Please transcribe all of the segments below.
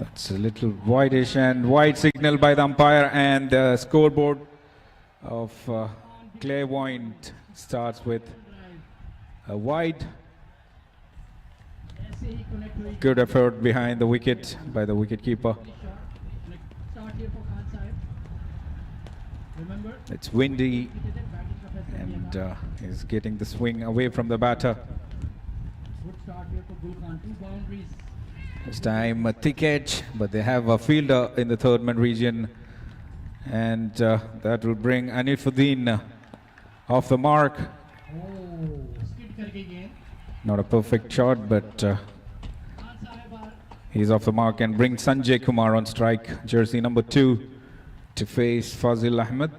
That's a little whitish and white signal by the umpire, and the scoreboard of Clairvoyant starts with a wide. Good effort behind the wicket by the wicketkeeper. It's windy and he's getting the swing away from the batter. This time a thick edge, but they have a fielder in the third man region, and that will bring Anifuddin off the mark. Not a perfect shot, but he's off the mark and brings Sanjay Kumar on strike, jersey number 2, to face Fazil Ahmed.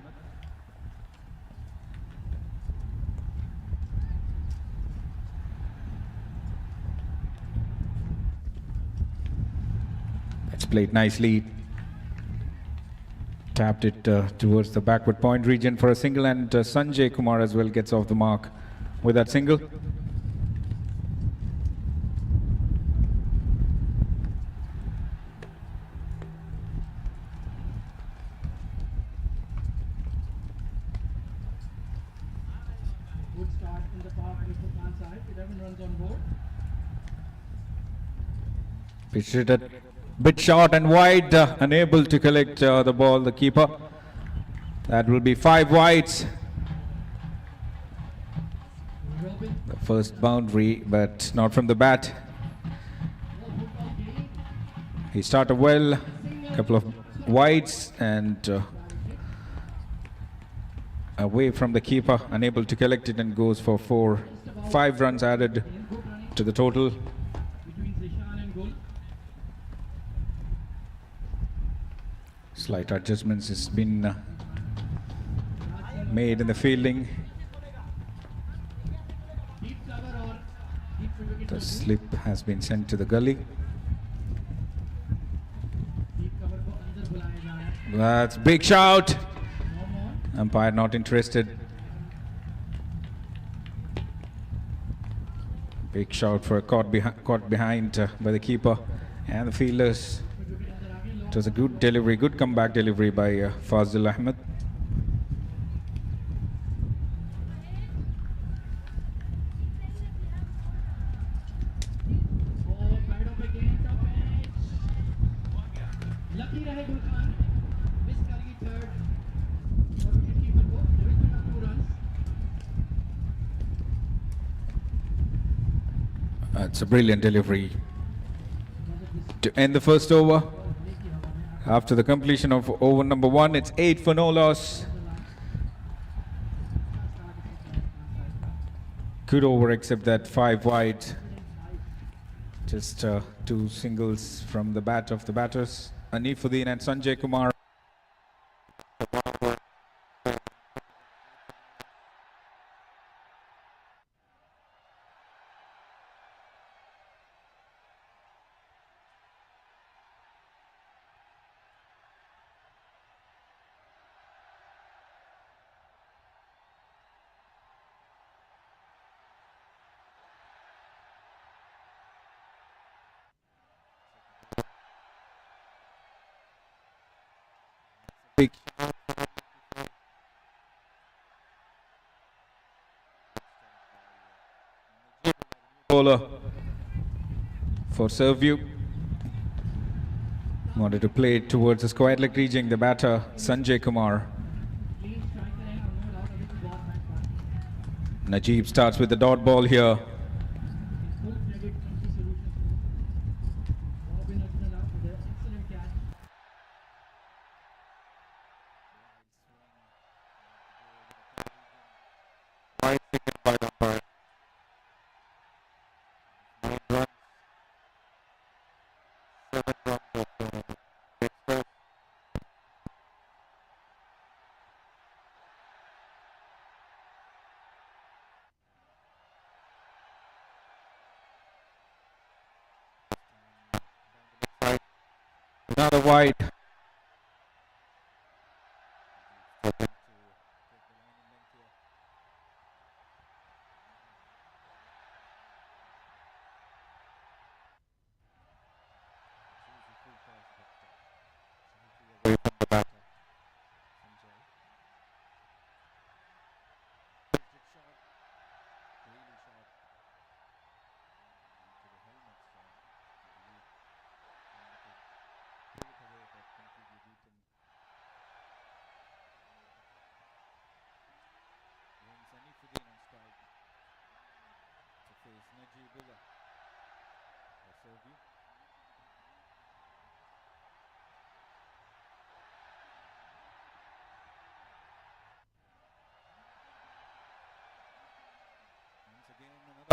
It's played nicely. Tapped it towards the backward point region for a single, and Sanjay Kumar as well gets off the mark with that single. Good start in the power play for Khan side. 11 runs on board. Pitched it a bit short and wide, unable to collect the ball, the keeper. That will be 5 wides. The first boundary, but not from the bat. He started well, a couple of wides and away from the keeper, unable to collect it, and goes for 5 runs added to the total. Slight adjustments has been made in the fielding. The slip has been sent to the gully. That's big shout. Umpire not interested. Big shout for a caught behind by the keeper and the fielders. It was a good delivery, good comeback delivery by Fazil Ahmed. It's a brilliant delivery to end the first over. After the completion of over number 1, it's 8 for no loss. Good over, except that 5 wide. Just 2 singles from the bat of the batters, Anifuddin and Sanjay Kumar. Big bowler for serve view. Wanted to play it towards the square leg region, the batter Sanjay Kumar. Najib starts with the dot ball here. Another wide.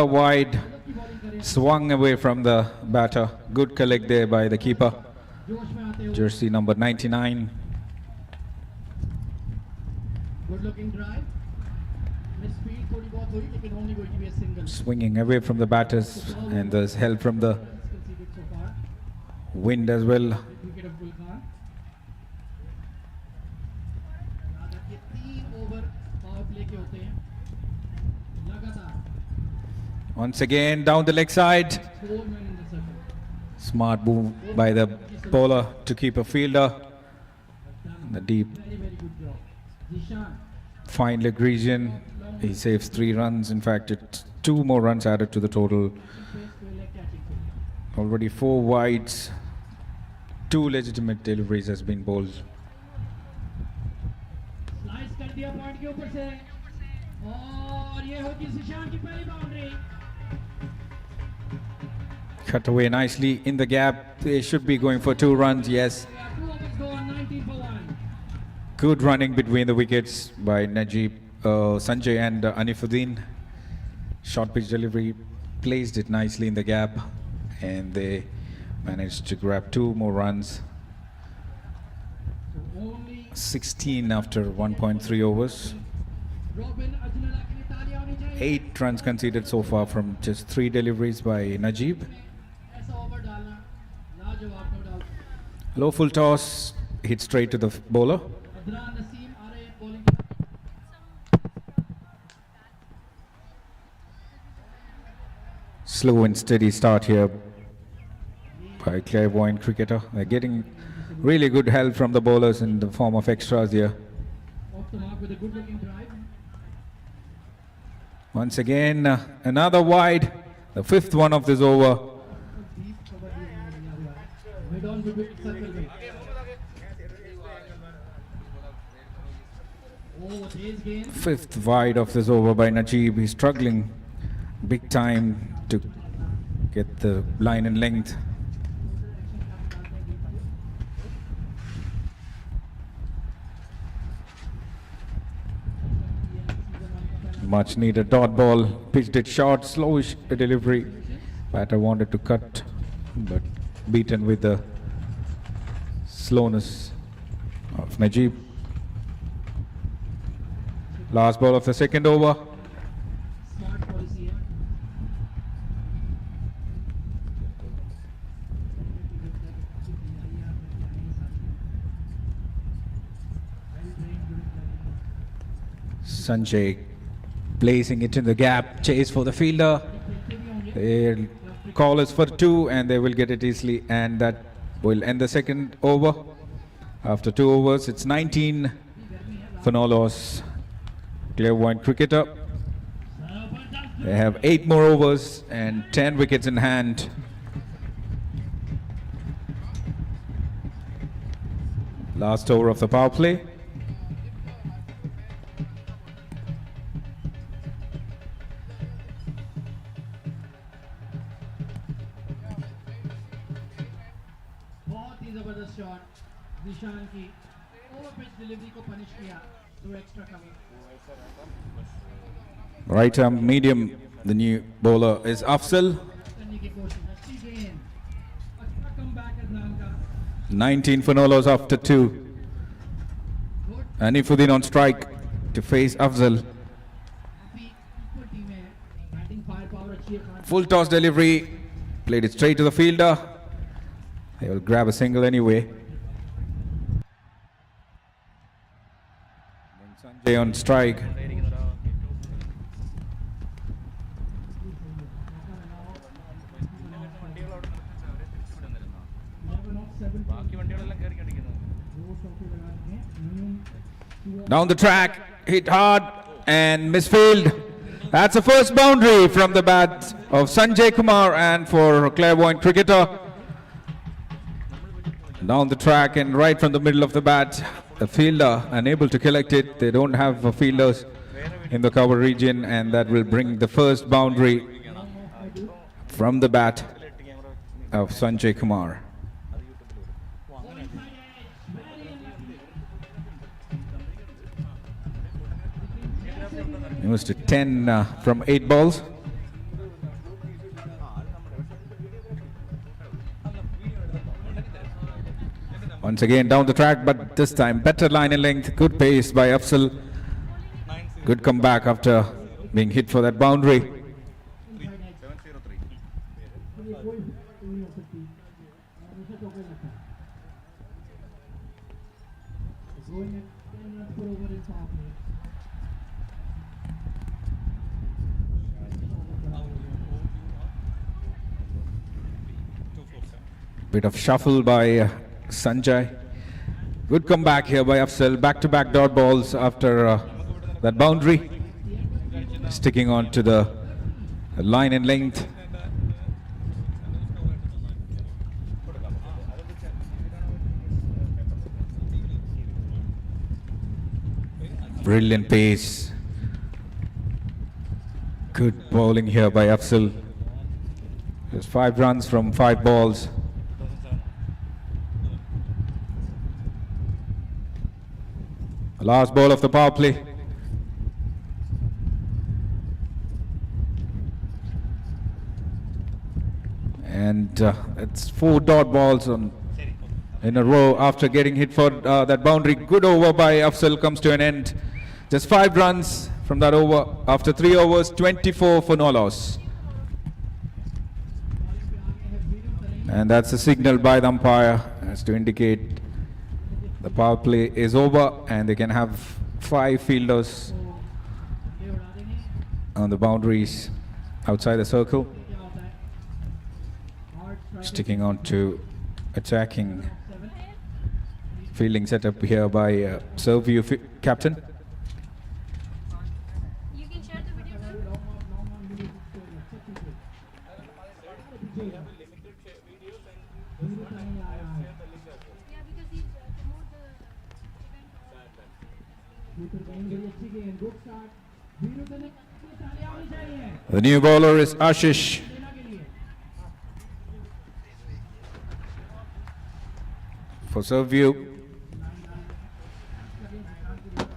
wide, की bowling करें, swung away from the batter. Good collect there by the keeper. जोश में आते हुए, Jersey number 99. good looking drive, miss speed थोड़ी बहुत हुई, लेकिन only going to be a single. Swinging away from the batters, and there's help from the Runs conceded so far, wind as well. with wicket of Gul Khan. याद रखिए 3 over power play के होते हैं, लगातार Once again, down the leg side. 4 men in the circle. Smart move by the bowler to keep a fielder. The deep, Very very good job. Zishan, fine leg region. He saves 3 runs. In fact, it's 2 more runs added to the total. face to leg catching field. Already 4 wides. 2 legitimate deliveries has been bowled. Slice कर दिया point के ऊपर से और ये होगी जिशान की पहली boundary. Cut away nicely in the gap. They should be going for 2 runs. Yes. 2 overs go on 19 for 1. Good running between the wickets by Najib, Sanjay and Anifuddin. Short pitch delivery, placed it nicely in the gap, and they managed to grab 2 more runs. So only 16 after 1.3 overs. Robin Ajnala के लिए तालियां होनी चाहिए. 8 runs conceded so far from just 3 deliveries by Najib. ऐसा over डालना लाजवाब no doubt. Low full toss, hit straight to the bowler. Adnan Naseem आ रहे हैं bowling. Slow and steady start here by Clairvoyant cricketer. They're getting really good help from the bowlers in the form of extras here. Off the mark with a good looking drive. Once again, another wide, the 5th one of this over. Deep cover दिया हुआ है. Mid on with circle में. Oh, तेज गेंद. 5th wide of this over by Najib. He's struggling big time to get the line and length. Much needed dot ball, pitched it short, slowish delivery. Batter wanted to cut, but beaten with the slowness of Najib. Last ball of the 2nd over. Smart policy है. Sanjay placing it in the gap, chase for the fielder. Their call is for 2 and they will get it easily, and that will end the 2nd over. After 2 overs, it's 19 for no loss. Clairvoyant cricketer. They have 8 more overs and 10 wickets in hand. Last over of the power play. बहुत ही जबरदस्त shot. निशान की over pitch delivery को punish किया. 2 extra cover. Right arm medium, the new bowler is Afzal. करने की कोशिश. अच्छी गेंद. अच्छा कमबैक अदनान का. 19 for no loss after 2. Good. Anifuddin on strike to face Afzal. काफी इक्वल टीम है. बैटिंग फायर पावर अच्छी है Khan. Full toss delivery, played it straight to the fielder. They will grab a single anyway. Then Sanjay on strike. Down the track, hit hard and misfield. That's the first boundary from the bat of Sanjay Kumar, and for Clairvoyant cricketer. Down the track and right from the middle of the bat, the fielder unable to collect it. They don't have fielders in the cover region, and that will bring the first boundary from the bat of Sanjay Kumar. He was to 10 from 8 balls. Once again down the track, but this time better line and length. Good pace by Afzal. Good comeback after being hit for that boundary. Bit of shuffle by Sanjay. Good comeback here by Afzal. Back-to-back dot balls after that boundary. Sticking on to the line and length. Brilliant pace. Good bowling here by Afzal. Just 5 runs from 5 balls. Last ball of the power play. And it's 4 dot balls in a row after getting hit for that boundary. Good over by Afzal comes to an end. Just 5 runs from that over. After 3 overs, 24 for no loss. And that's a signal by the umpire as to indicate the power play is over and they can have 5 fielders on the boundaries outside the circle. Sticking on to attacking fielding setup here by Serviu captain. You can share the video too. Yeah, because he promote the event. The new bowler is Ashish. For Serviu,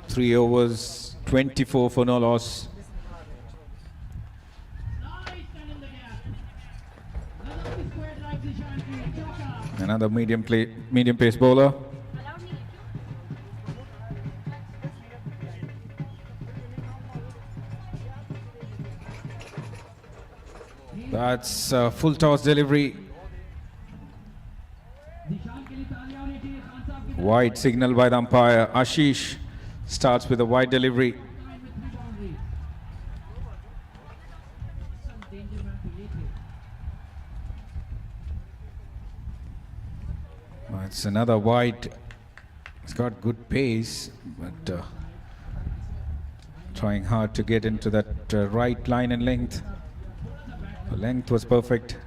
3 overs, 24 for no loss. Another medium pace bowler. That's full toss delivery. Wide signal by the umpire. Ashish starts with a wide delivery. It's another wide. It's got good pace, but trying hard to get into that right line and length. The length was perfect.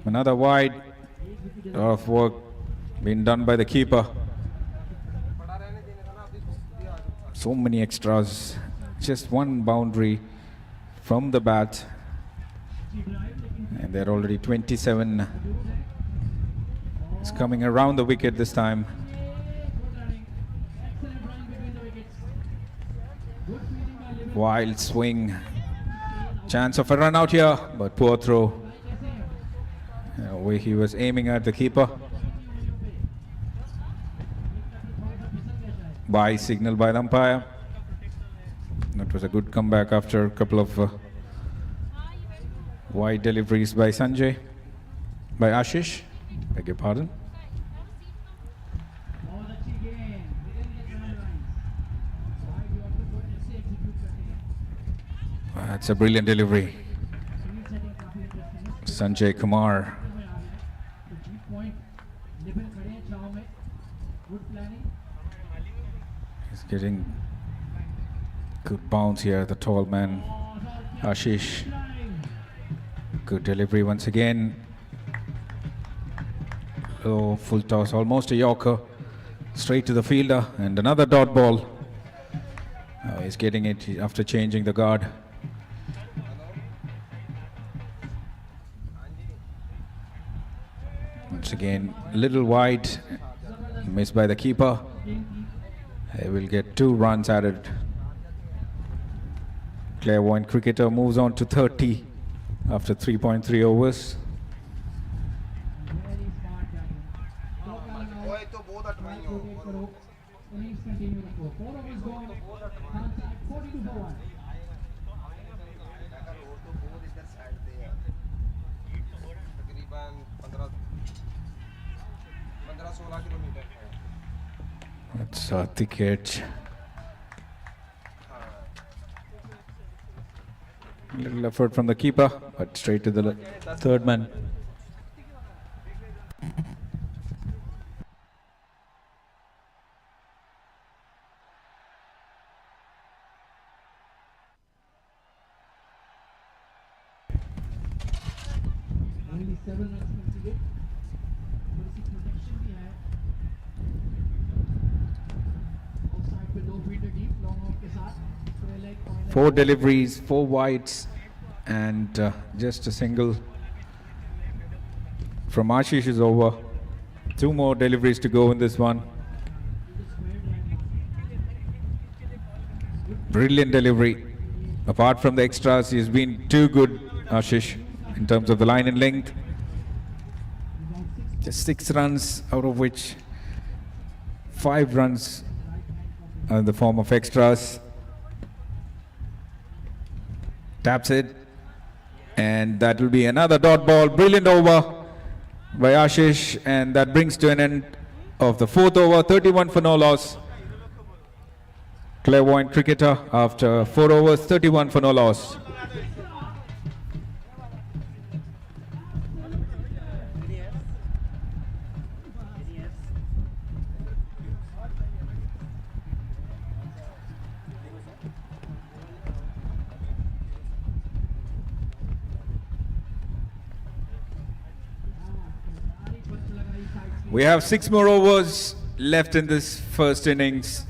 Another wide. A lot of work being done by the keeper. So many extras. Just 1 boundary from the bat. And they're already 27. It's coming around the wicket this time. Wild swing. Chance of a run out here, but poor throw. Where he was aiming at the keeper. Bye signal by the umpire. That was a good comeback after a couple of wide deliveries by Ashish. Beg your pardon. That's a brilliant delivery. Sanjay Kumar. He's getting good bounce here, the tall man, Ashish. Good delivery once again. Oh, full toss, almost a yorker. Straight to the fielder, and another dot ball. He's getting it after changing the guard. Once again, a little wide, missed by the keeper. He will get 2 runs added. Clairvoyant cricketer moves on to 30 after 3.3 overs. Very smart batting. Talk out. ओए तो बहुत अटवाई हो Rotate करो. Innings continue रखो. 4 overs gone. Runs at 42 for 1. अगर और तो बहुत इधर साइड पे है तकरीबन 15-16 किलोमीटर है That's a thick edge. Little effort from the keeper, but straight to the third man. Only 7 runs conceded. थोड़ी सी protection भी है. Offside पे 2 fielder deep, long off के साथ. Square leg, point leg. 4 deliveries, 4 wides, and just a single from Ashish is over. 2 more deliveries to go in this one. Brilliant delivery. Apart from the extras, he's been too good, Ashish, in terms of the line and length. Just 6 runs, out of which 5 runs are in the form of extras. Taps it, and that will be another dot ball. Brilliant over by Ashish, and that brings to an end of the 4th over. 31 for no loss. Clairvoyant cricketer after 4 overs, 31 for no loss. We have 6 more overs left in this first innings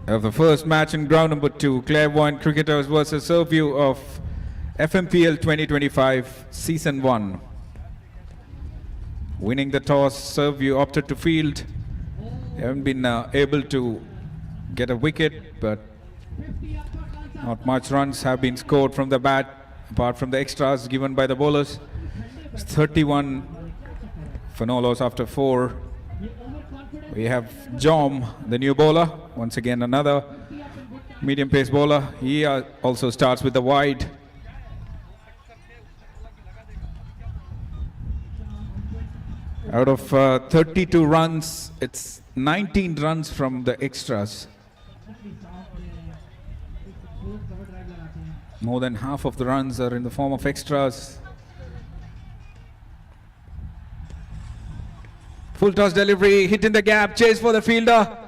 of the first match in ground number 2. Clairvoyant cricketers versus Surview of FMPL 2025 Season 1. Winning the toss, Surview opted to field. They haven't been able to get a wicket, but not much runs have been scored from the bat, apart from the extras given by the bowlers. It's 31 for no loss after 4. We have Jom, the new bowler. Once again, another medium pace bowler. He also starts with the wide. Out of 32 runs, it's 19 runs from the extras. More than half of the runs are in the form of extras. Full toss delivery, hit in the gap, chase for the fielder.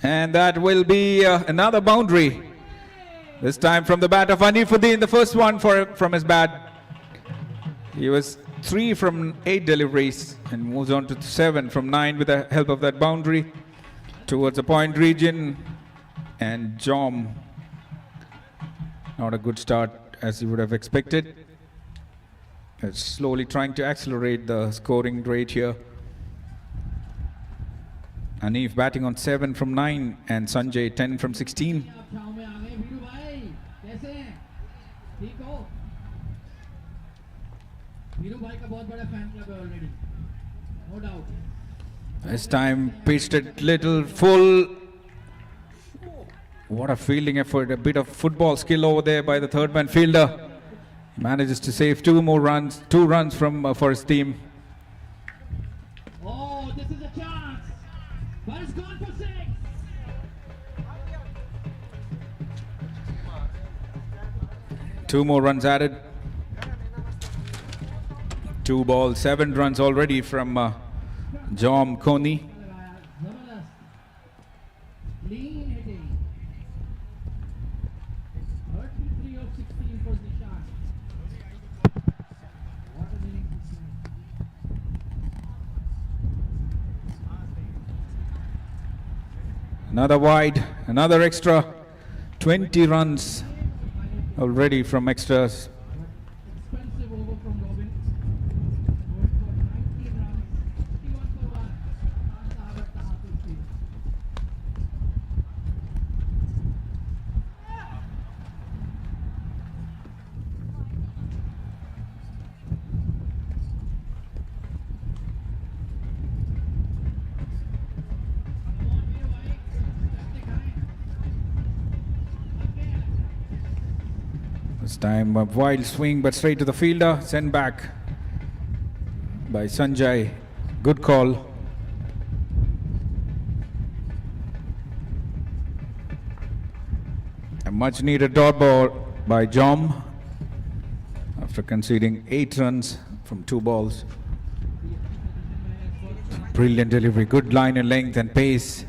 And that will be another boundary. This time from the bat of Anifuddin, the first one from his bat. He was 3 from 8 deliveries and moves on to 7 from 9 with the help of that boundary towards the point region. And Jom, not a good start as you would have expected. It's slowly trying to accelerate the scoring rate here. Anif batting on 7 from 9 and Sanjay 10 from 16. This time pitched it little full. What a fielding effort, a bit of football skill over there by the third man fielder. He manages to save 2 runs from for his team. Oh, this is a chance. But it's gone for 6. 2 more runs added. 2 balls, 7 runs already from Jom Koni. Zabardast. Clean hitting. 33 of 16 for Nishan. What an inning this is. Another wide, another extra. 20 runs already from extras. Expensive over from Robin. Going for 19 runs. 51 for 1. Khan Sahab at the half speed. This time a wild swing, but straight to the fielder. Sent back by Sanjay. Good call. A much needed dot ball by Jom after conceding 8 runs from 2 balls. Brilliant delivery, good line and length and pace.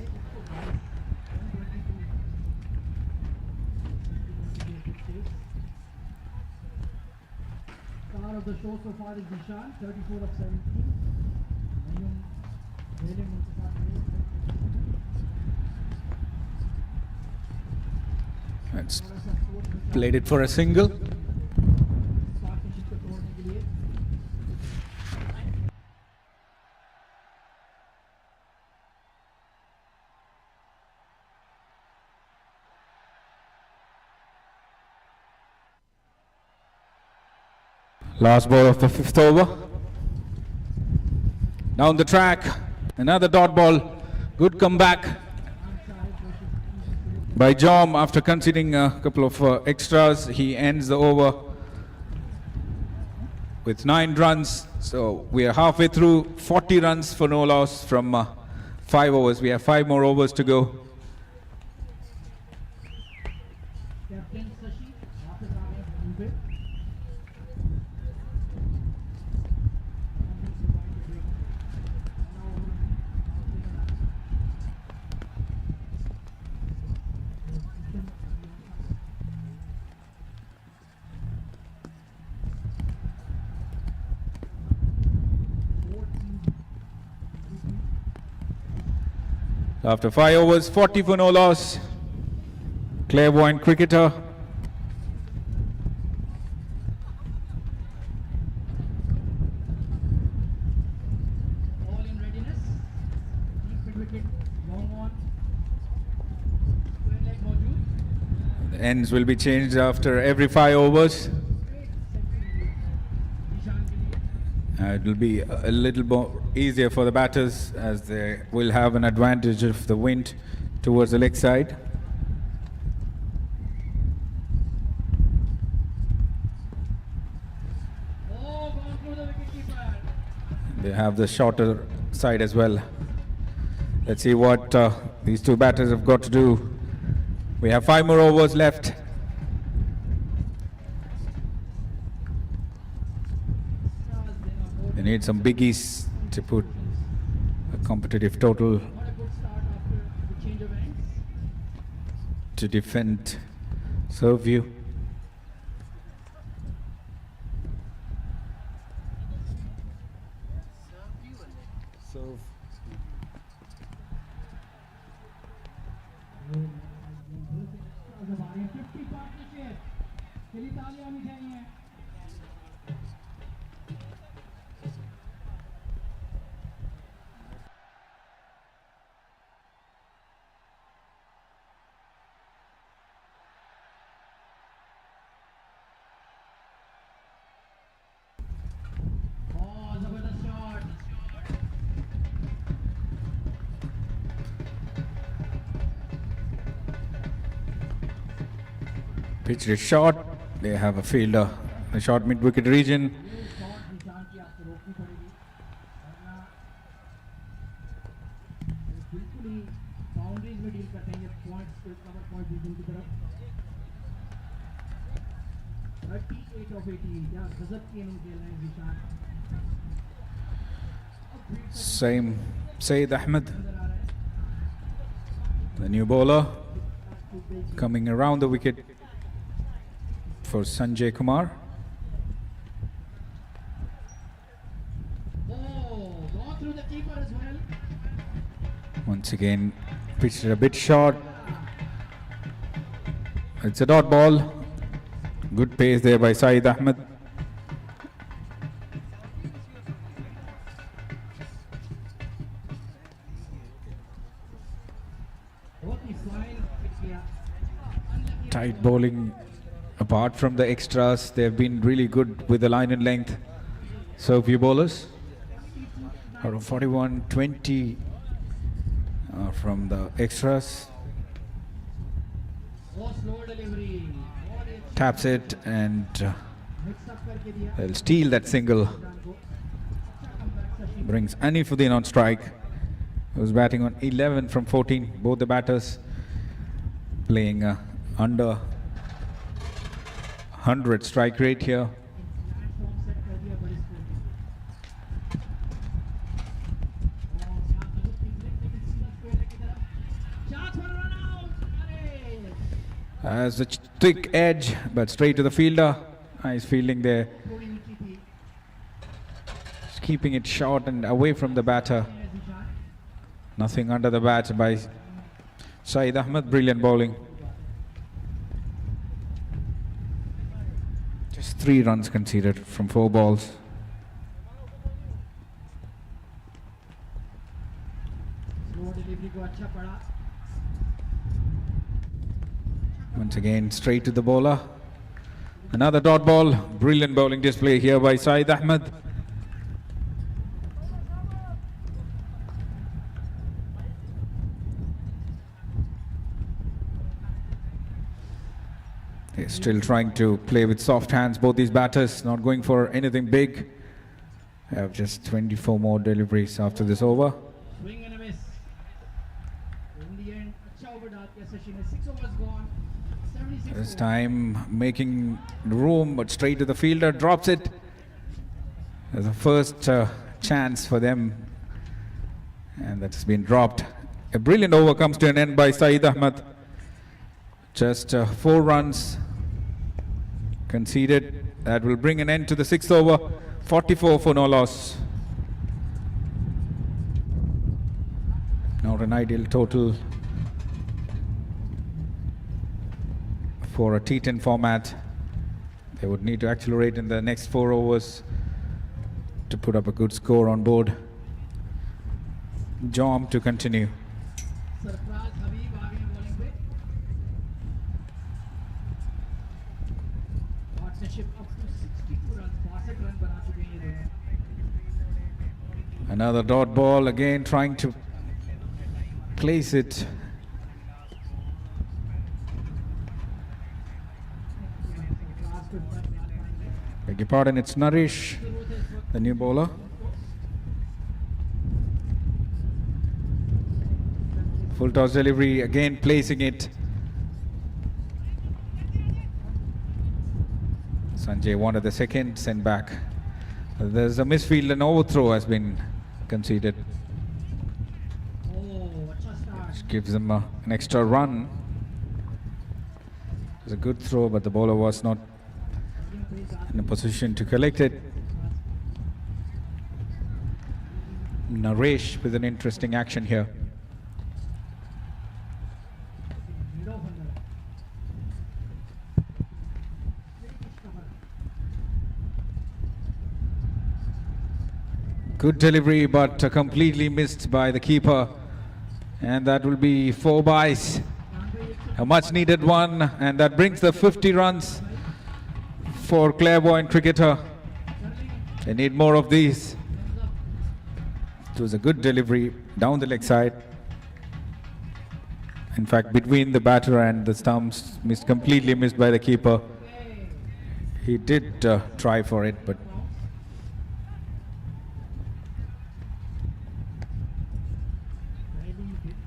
Star of the show so far is Dishan, 34 of 17. Mayum, Vele That's played it for a single. partnership को तोड़ने के लिए Last ball of the 5th over. Down the track, another dot ball. Good comeback by Jom after conceding a couple of extras. He ends the over with 9 runs. So we are halfway through, 40 runs for no loss from 5 overs. We have 5 more overs to go. Captain Shashi वापस आ गए team पे After 5 overs, 40 for no loss. Clairvoyant cricketer. all in readiness deep mid wicket long on square leg मौजूद The ends will be changed after every 5 overs. निशान के लिए It will be a little more easier for the batters as they will have an advantage of the wind towards the leg side. oh gone through the wicket keeper They have the shorter side as well. Let's see what these 2 batters have got to do. We have 5 more overs left. They need some biggies to put a competitive total not a good start after the change of ends to defend serve view. जब आ रहे हैं 50 partnership के लिए तालियां होनी चाहिए बहुत जबरदस्त shot Pitched it short. They have a fielder, the short mid wicket region. ये शॉट निशान की आपको रोकनी पड़ेगी वरना बिल्कुल ही बाउंड्रीज में डील करते हैं ये पॉइंट्स के कवर पॉइंट डिवीजन की तरफ 38 ऑफ 18 क्या गजब की इनिंग खेल रहे हैं निशान Same Saeed Ahmed, नजर आ रहा है the new bowler, coming around the wicket for Sanjay Kumar. oh gone through the keeper as well Once again, pitched it a bit short. It's a dot ball. Good pace there by Saeed Ahmed. बहुत ही fine pitch किया Unlucky Tight bowling. Apart from the extras, they've been really good with the line and length. So few bowlers. Out of 41, 20 from the extras. बहुत slow delivery बहुत ही taps it and mix up करके दिया they'll steal that single. Ishan को अच्छा comeback Sachin Brings Anifuddin on strike, who's batting on 11 from 14. Both the batters playing under 100 strike rate here. Platform set कर दिया बड़ी स्कोर और साथ में टीम लेकिन सीधा स्क्वायर की तरफ चांस फॉर रन आउट अरे Has a thick edge, but straight to the fielder. Nice fielding there. थोड़ी ऊंची थी Just keeping it short and away from the batter. Ishan Nothing under the bat by Saeed Ahmed. Brilliant bowling. Just 3 runs conceded from 4 balls. Slow delivery को अच्छा पड़ा Once again, straight to the bowler. Another dot ball. Brilliant bowling display here by Saeed Ahmed. They're still trying to play with soft hands, both these batters, not going for anything big. Have just 24 more deliveries after this over. swing and a miss in the end अच्छा over डाल दिया सचिन ने 6 overs gone 76 This time making room, but straight to the fielder, drops it. There's a first chance for them, and that's been dropped. A brilliant over comes to an end by Saeed Ahmed. Just 4 runs conceded. That will bring an end to the 6th over. 44 for no loss. Not an ideal total for a T10 format. They would need to accelerate in the next 4 overs to put up a good score on board. Jom to continue. Sarfaraz हबीब आ गए bowling पे partnership up to 62 run 62 run बना चुके हैं ये दोनों Another dot ball, again trying to place it. Sarfaraz को इतना ध्यान पाएंगे Beg your pardon, it's Naresh, जरूरत है इस वक्त the new bowler. Full toss delivery, again placing it. Sanjay wanted the second, sent back. There's a misfield, an overthrow has been conceded. ओह अच्छा start Which gives them an extra run. It was a good throw, but the bowler was not in a position to collect it. Naresh with an interesting action here. Lead of अंदर Good delivery, but completely missed by the keeper. And that will be 4 byes. A much needed one, and that brings the 50 runs for Clairvoyant cricketer. They need more of these. It was a good delivery down the leg side. In fact, between the batter and the stumps, completely missed by the keeper. He did try for it, but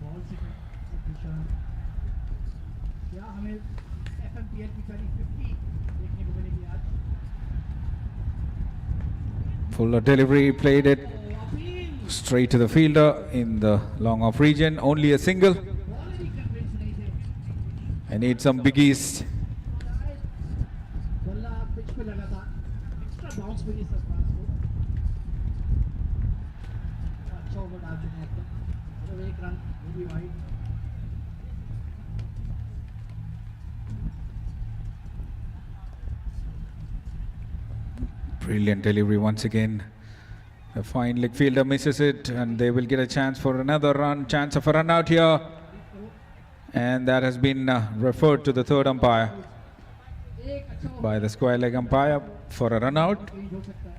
ball से ईशान क्या हमें एफएमपीएल की पहली 50 देखने को मिलेगी आज fuller delivery, played it appeal straight to the fielder in the long off region. Only a single. Ball he convince नहीं थे I need some biggies. बल्ला पिच पे लगा था एक्स्ट्रा बाउंस मिली सरफराज को अच्छा ओवर डाल चुके हैं अब तक सिर्फ 1 रन वो भी wide Brilliant delivery once again. The fine leg fielder misses it, and they will get a chance for another run. Chance of a run out here. And that has been referred to the third umpire एक अच्छा over by the square leg umpire for a run out. Change हो सकता है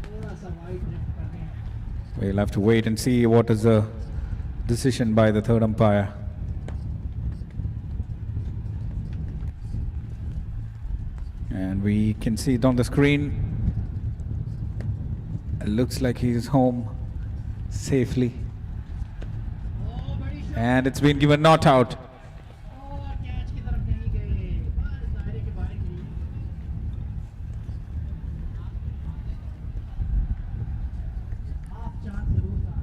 थोड़ा सा wide left कर दें We'll have to wait and see what is the decision by the third umpire. And we can see it on the screen. It looks like he's home safely. Oh, बड़ी shot And it's been given not out. और catch की तरफ नहीं गए, बस दायरे के बाहर गिरी। हाफ चांस जरूर था।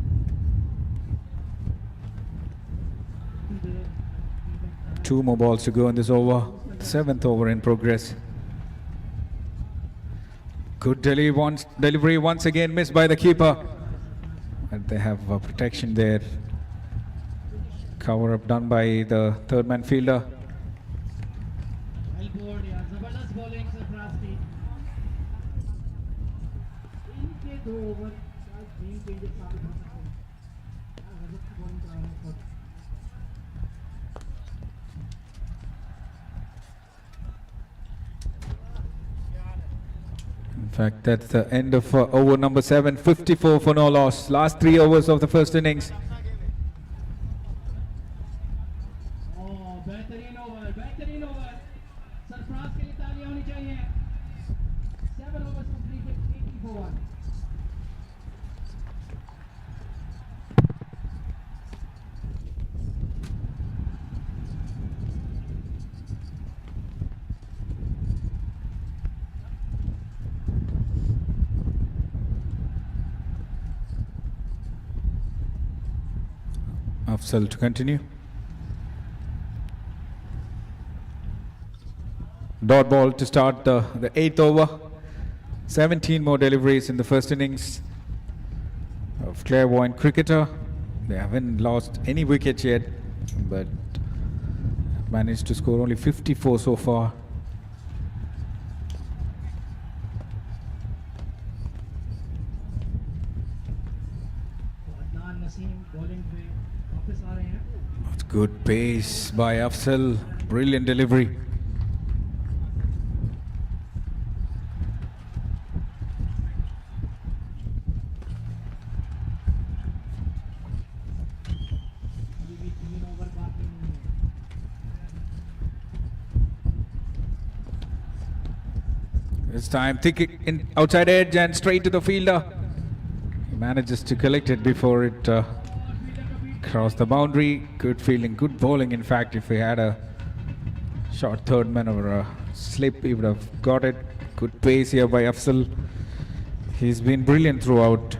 Two more balls to go in this over. Seventh over in progress. Good delivery once again missed by the keeper. And they have protection there. Cover up done by the third man fielder. Well bowled यार, जबरदस्त bowling Sarfaraz की। इनके 2 over आज game changer साबित हो सकते हैं। यार गजब की बॉलिंग करा रहे हैं खुद। In fact, that's the end of over number 7. 54 for no loss. Last 3 overs of the first innings. बेहतरीन ओवर, बेहतरीन ओवर। सरफराज के लिए तालियां होनी चाहिए। 7 overs completed, 80 for 1। Afzal to continue. Dot ball to start the 8th over. 17 more deliveries in the first innings of Clairvoyant cricketer. They haven't lost any wickets yet, but managed to score only 54 so far. Adnan Naseem bowling पे वापस आ रहे हैं। That's good pace by Afzal. Brilliant delivery. अभी भी 3 over बाकी नहीं है। This time, thick in outside edge and straight to the fielder. He manages to collect it before it crossed the boundary. Good fielding, good bowling. In fact, if he had a short third man or a slip, he would have got it. Good pace here by Afzal. He's been brilliant throughout.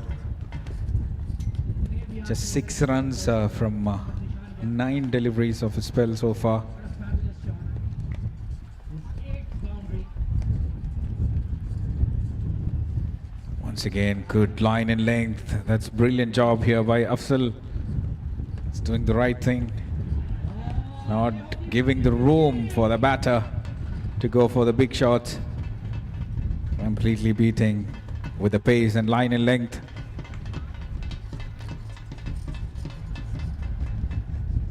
Just 6 runs from 9 deliveries of his spell so far. Fabulous shot. His 8th boundary. Once again, good line and length. That's brilliant job here by Afzal. He's doing the right thing. Not giving the room for the batter to go for the big shots. Completely beating with the pace and line and length.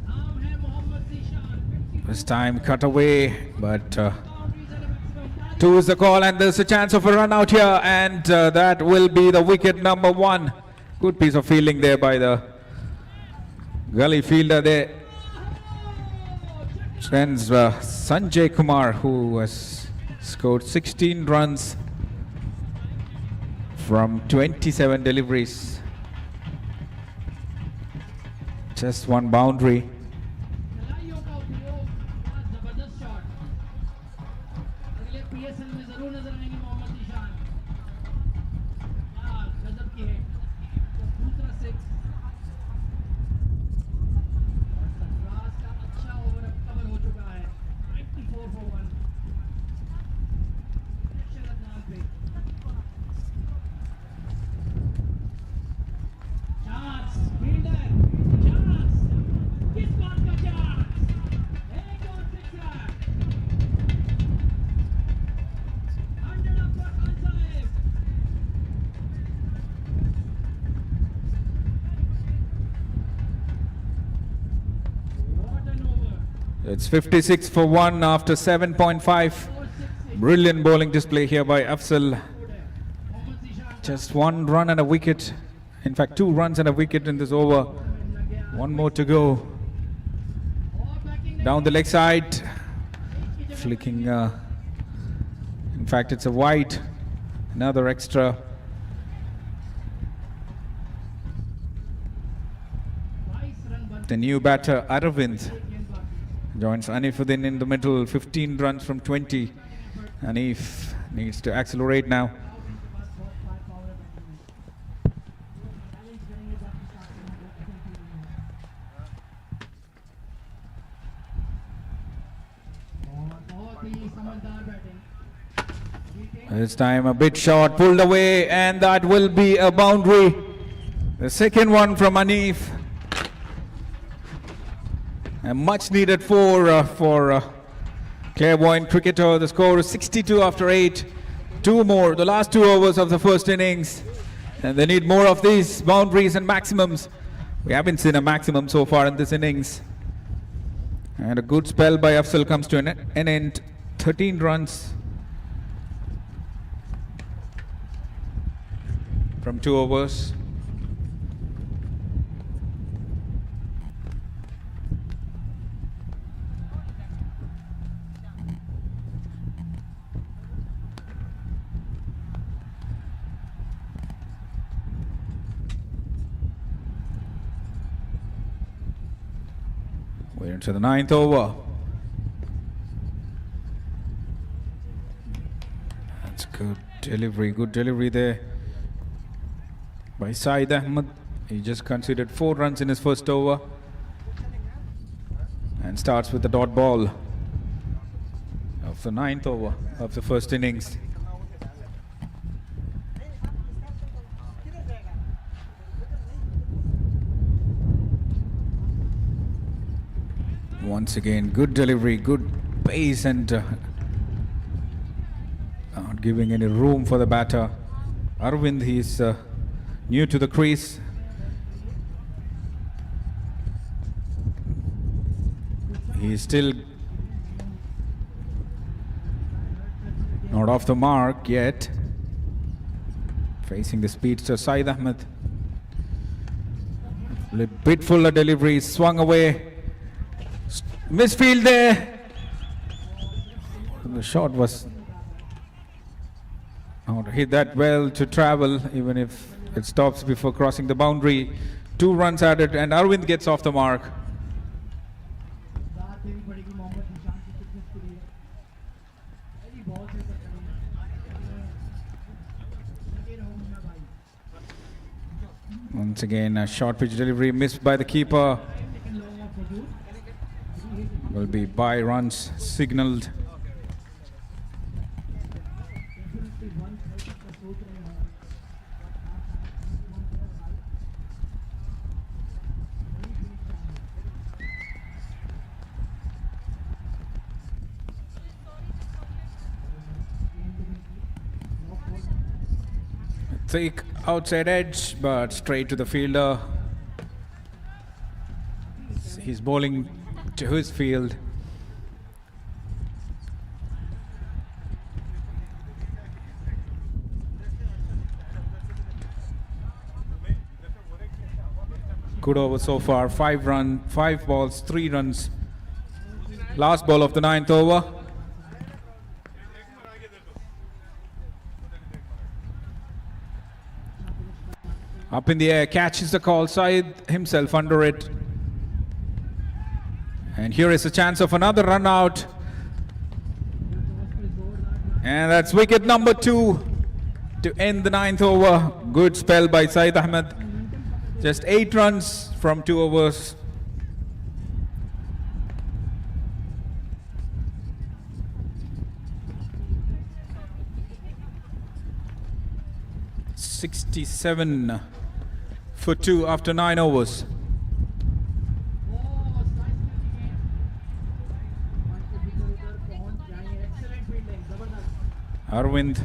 नाम है Mohammad Zeeshan, 50 This time cut away, but boundaries and a maximum 2 is the call, and there's a chance of a run out here, and that will be the wicket number 1. Good piece of fielding there by the gully fielder there. Sends Sanjay Kumar, who has scored 16 runs from 27 deliveries. Just 1 boundary. खिलाड़ियों का उपयोग, बड़ा जबरदस्त shot. अगले PSL में जरूर नजर आएंगे मोहम्मद ज़ीशान। यार गजब की है। तो दूसरा 6 और सरफराज का अच्छा ओवर अब कवर हो चुका है। 94 for 1। प्रेशर अदनान पे। Chance, fielder, chance. किस बात का चांस? एक और सिक्सर। 100 अप फॉर खान साहब। What an over. It's 56 for 1 after 7.5. 4 6 Brilliant bowling display here by Afzal. good है। Mohammad Zeeshan Just 1 run and a wicket In fact, 2 runs and a wicket in this over. 1 more to go. Down the leg side. Flicking. In fact, it's a wide. Another extra. The new batter, Aravind, joins Anifuddin in the middle. 15 runs from 20. Anif needs to accelerate now. This time a bit short, pulled away, and that will be a boundary. The second one from Anif. A much needed 4 for Clairvoyant cricketer. The score is 62 after 8. 2 more, the last 2 overs of the first innings. And they need more of these boundaries and maximums. We haven't seen a maximum so far in this innings. And a good spell by Afzal comes to an end. 13 runs from 2 overs. We're into the 9th over. That's good delivery there by Saeed Ahmed. He just conceded 4 runs in his first over and starts with the dot ball of the 9th over of the first innings. Once again, good delivery, good pace, and not giving any room for the batter. Arvind, he's new to the crease. He's still not off the mark yet. Facing the speedster Saeed Ahmed. A bit fuller delivery, swung away. Misfield there. The shot was not hit that well to travel, even if it stops before crossing the boundary. 2 runs added, and Arvind gets off the mark. Once again, a short pitch delivery missed by the keeper. Will be by runs signaled. Thick outside edge, but straight to the fielder. He's bowling to his field. Good over so far. 5 balls, 3 runs. Last ball of the 9th over. Up in the air, catches the call. Saeed himself under it. And here is a chance of another run out. And that's wicket number 2 to end the 9th over. Good spell by Saeed Ahmed. Just 8 runs from 2 overs. .67 for 2 after 9 overs. Arvind.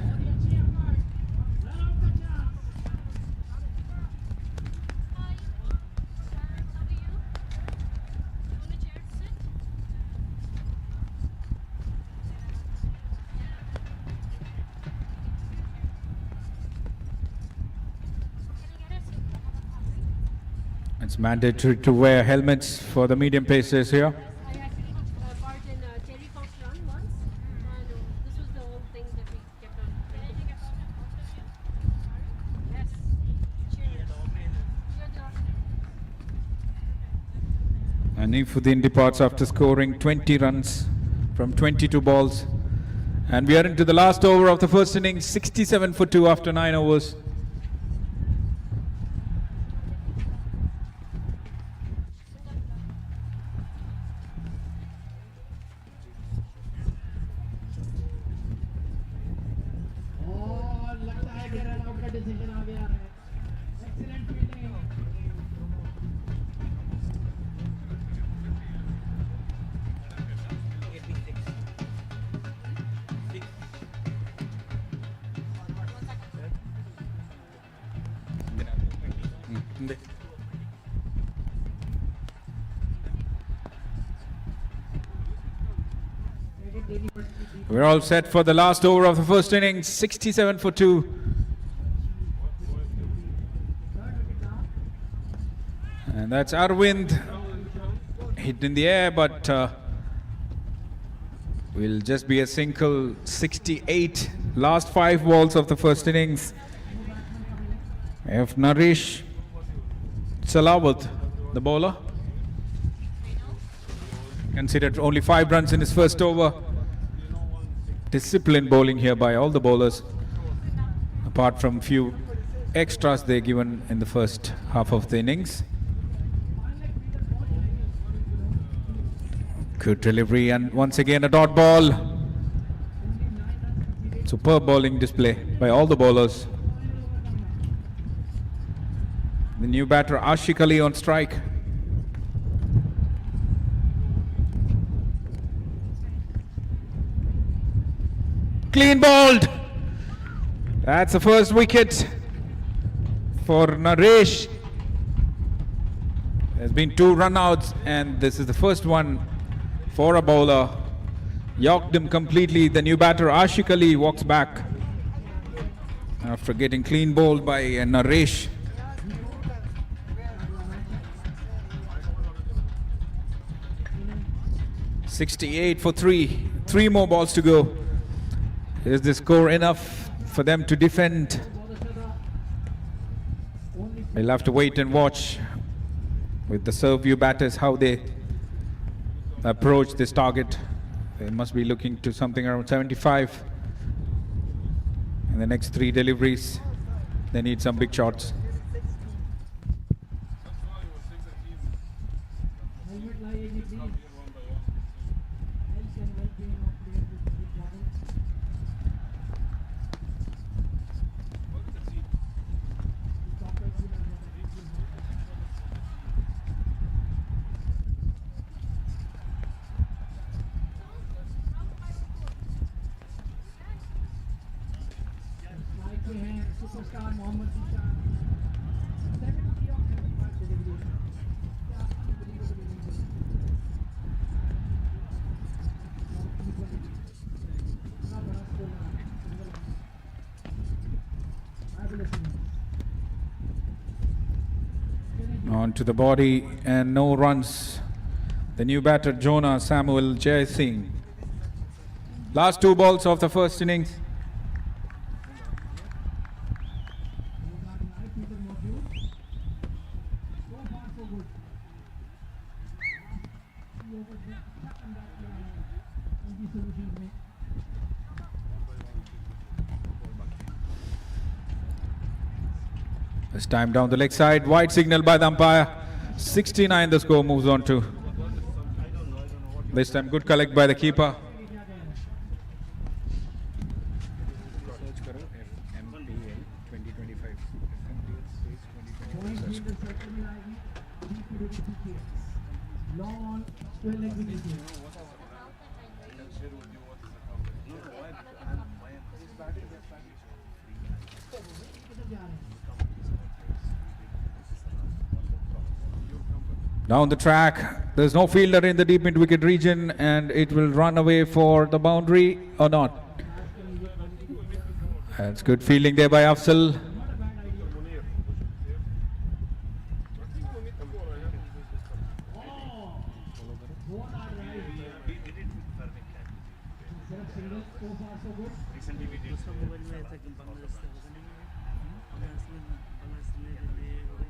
It's mandatory to wear helmets for the medium pacers here. I actually took part in Cherry Fox run once, and this was the whole thing that we kept on. Can I take a photo? Yes. Cheers. And Ifudin departs after scoring 20 runs from 22 balls. And we are into the last over of the first innings, 67 for 2 after 9 overs. और लगता है कि run out का decision आ गया है. Excellent fielding. We're all set for the last over of the first innings, 67 for 2. And that's Arvind hit in the air, but will just be a single. 68 last 5 balls of the first innings. If Naresh Salawat, the bowler, considered only 5 runs in his first over. Disciplined bowling here by all the bowlers, apart from few extras they given in the first half of the innings. Good delivery, and once again a dot ball. Superb bowling display by all the bowlers. The new batter Ashik Ali on strike. Clean bowled. That's the first wicket for Naresh. There's been 2 run-outs, and this is the first one for a bowler. Yorked him completely. The new batter Ashik Ali walks back after getting clean bowled by Naresh. .68 for 3. 3 more balls to go. Is the score enough for them to defend? We'll have to wait and watch with the serve view batters how they approach this target. They must be looking to something around 75. In the next 3 deliveries, they need some big shots. On to the body and no runs. The new batter Jonah Samuel Jai Singh. Last 2 balls of the first innings. This time down the leg side, wide signal by the umpire. 69 the score moves on to. This time good collect by the keeper. Down the track, there's no fielder in the deep mid-wicket region, and it will run away for the boundary or not. That's good fielding there by Afzal. Both are right. Instead of singles, so far so good. दूसरा mobile में ऐसा कि बांग्लादेश से होगा नहीं बांग्लादेश में ले हो गई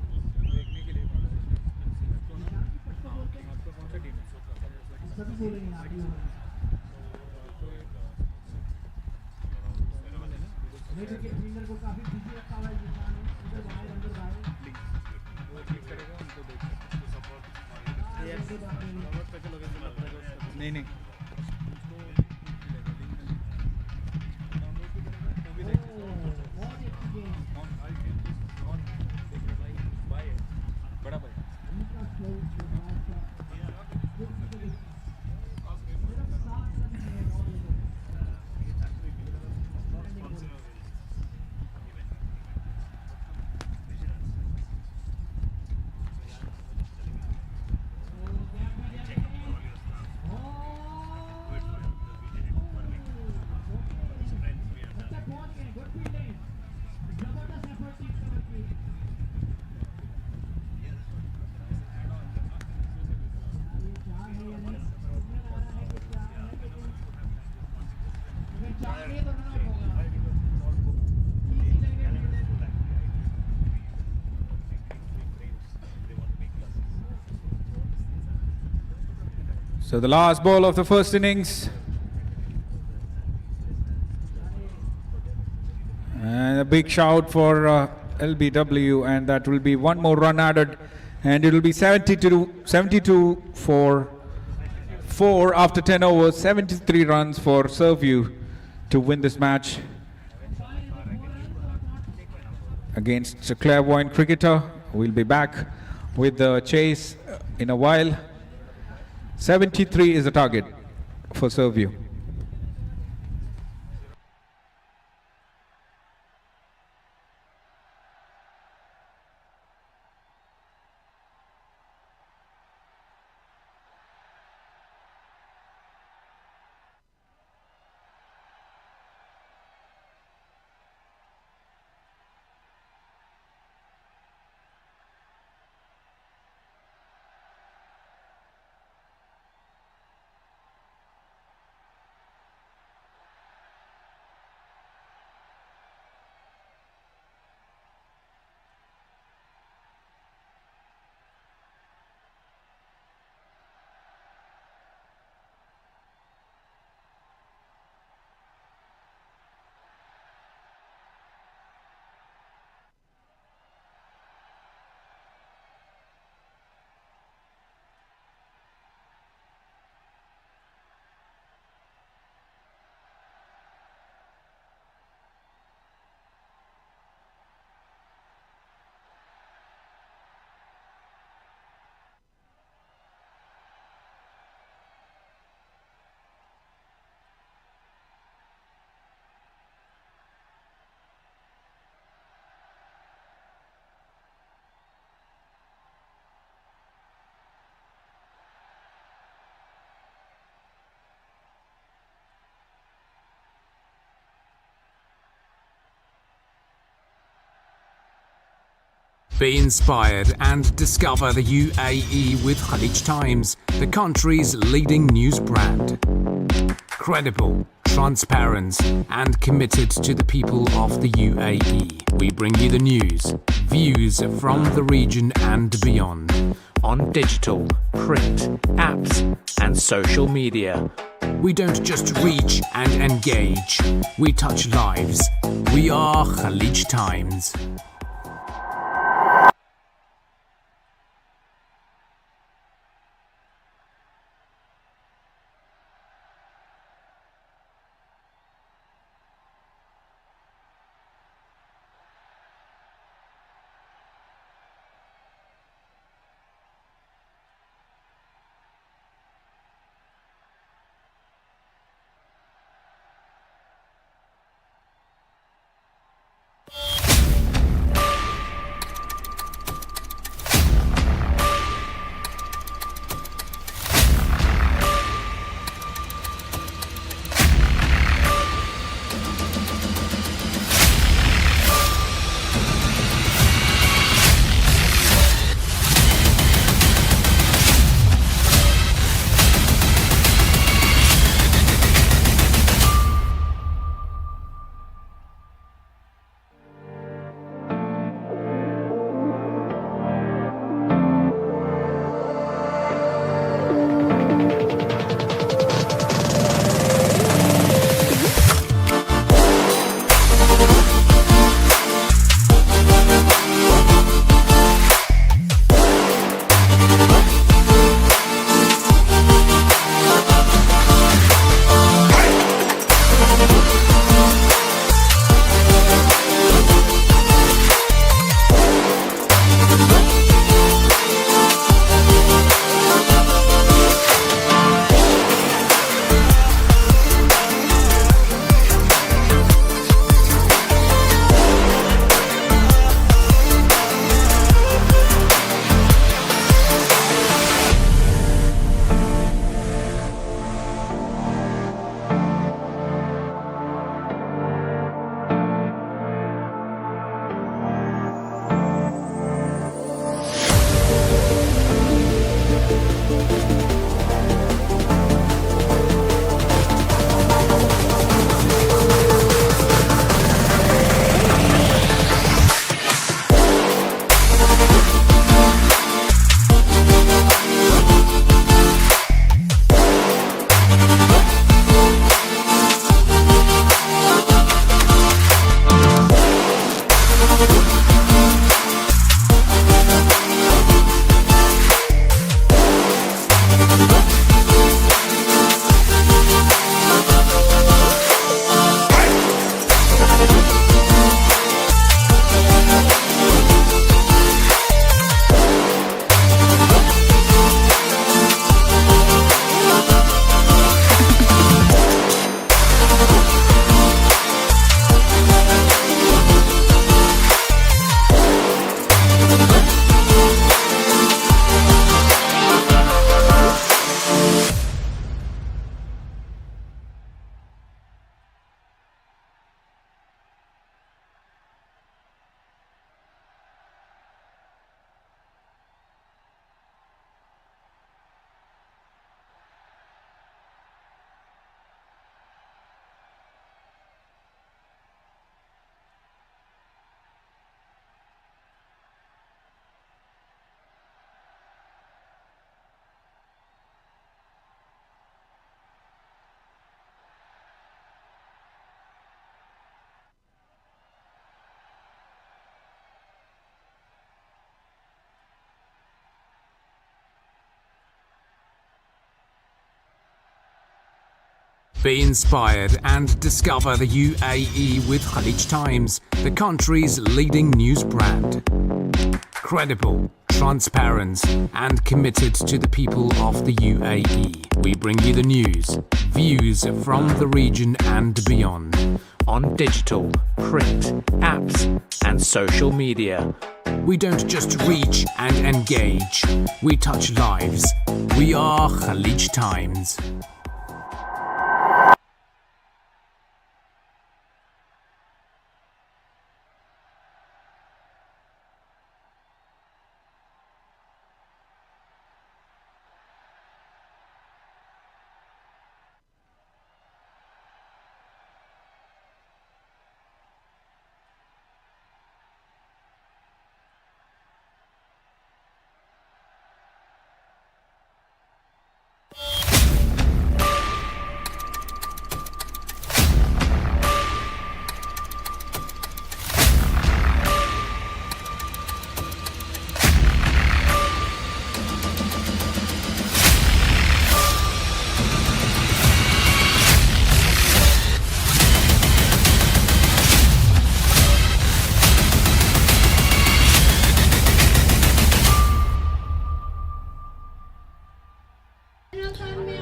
निशान की पट को बोलते हैं। सभी बोलेंगे आप ही होंगे। मिड विकेट फील्डर को काफी बिजी रखा हुआ है निशान ने। इधर बाहर अंदर बाहर। यस नंबर पे चलोगे तो लगता है उसका नहीं नहीं बहुत ही अच्छी गेम। बड़ा भाई उनका स्लो शुरुआत का गुड विकेट। सिर्फ 7 रन है और So the last ball of the first innings. And a big shout for LBW, and that will be one more run added, and it will be 72 for 4 after 10 overs, 73 runs for Serviu to win this match against a Clairvoyant cricketer. We'll be back with the chase in a while. 73 is the target for Serviu. Be inspired and discover the UAE with Khalij Times, the country's leading news brand. Credible, transparent, and committed to the people of the UAE. We bring you the news, views from the region and beyond. On digital, print, apps, and social media. We don't just reach and engage, we touch lives. We are Khalij Times. Be inspired and discover the UAE with Khalij Times, the country's leading news brand. Credible, transparent, and committed to the people of the UAE. We bring you the news, views from the region and beyond, on digital, print, apps, and social media. We don't just reach and engage, we touch lives. We are Khalij Times.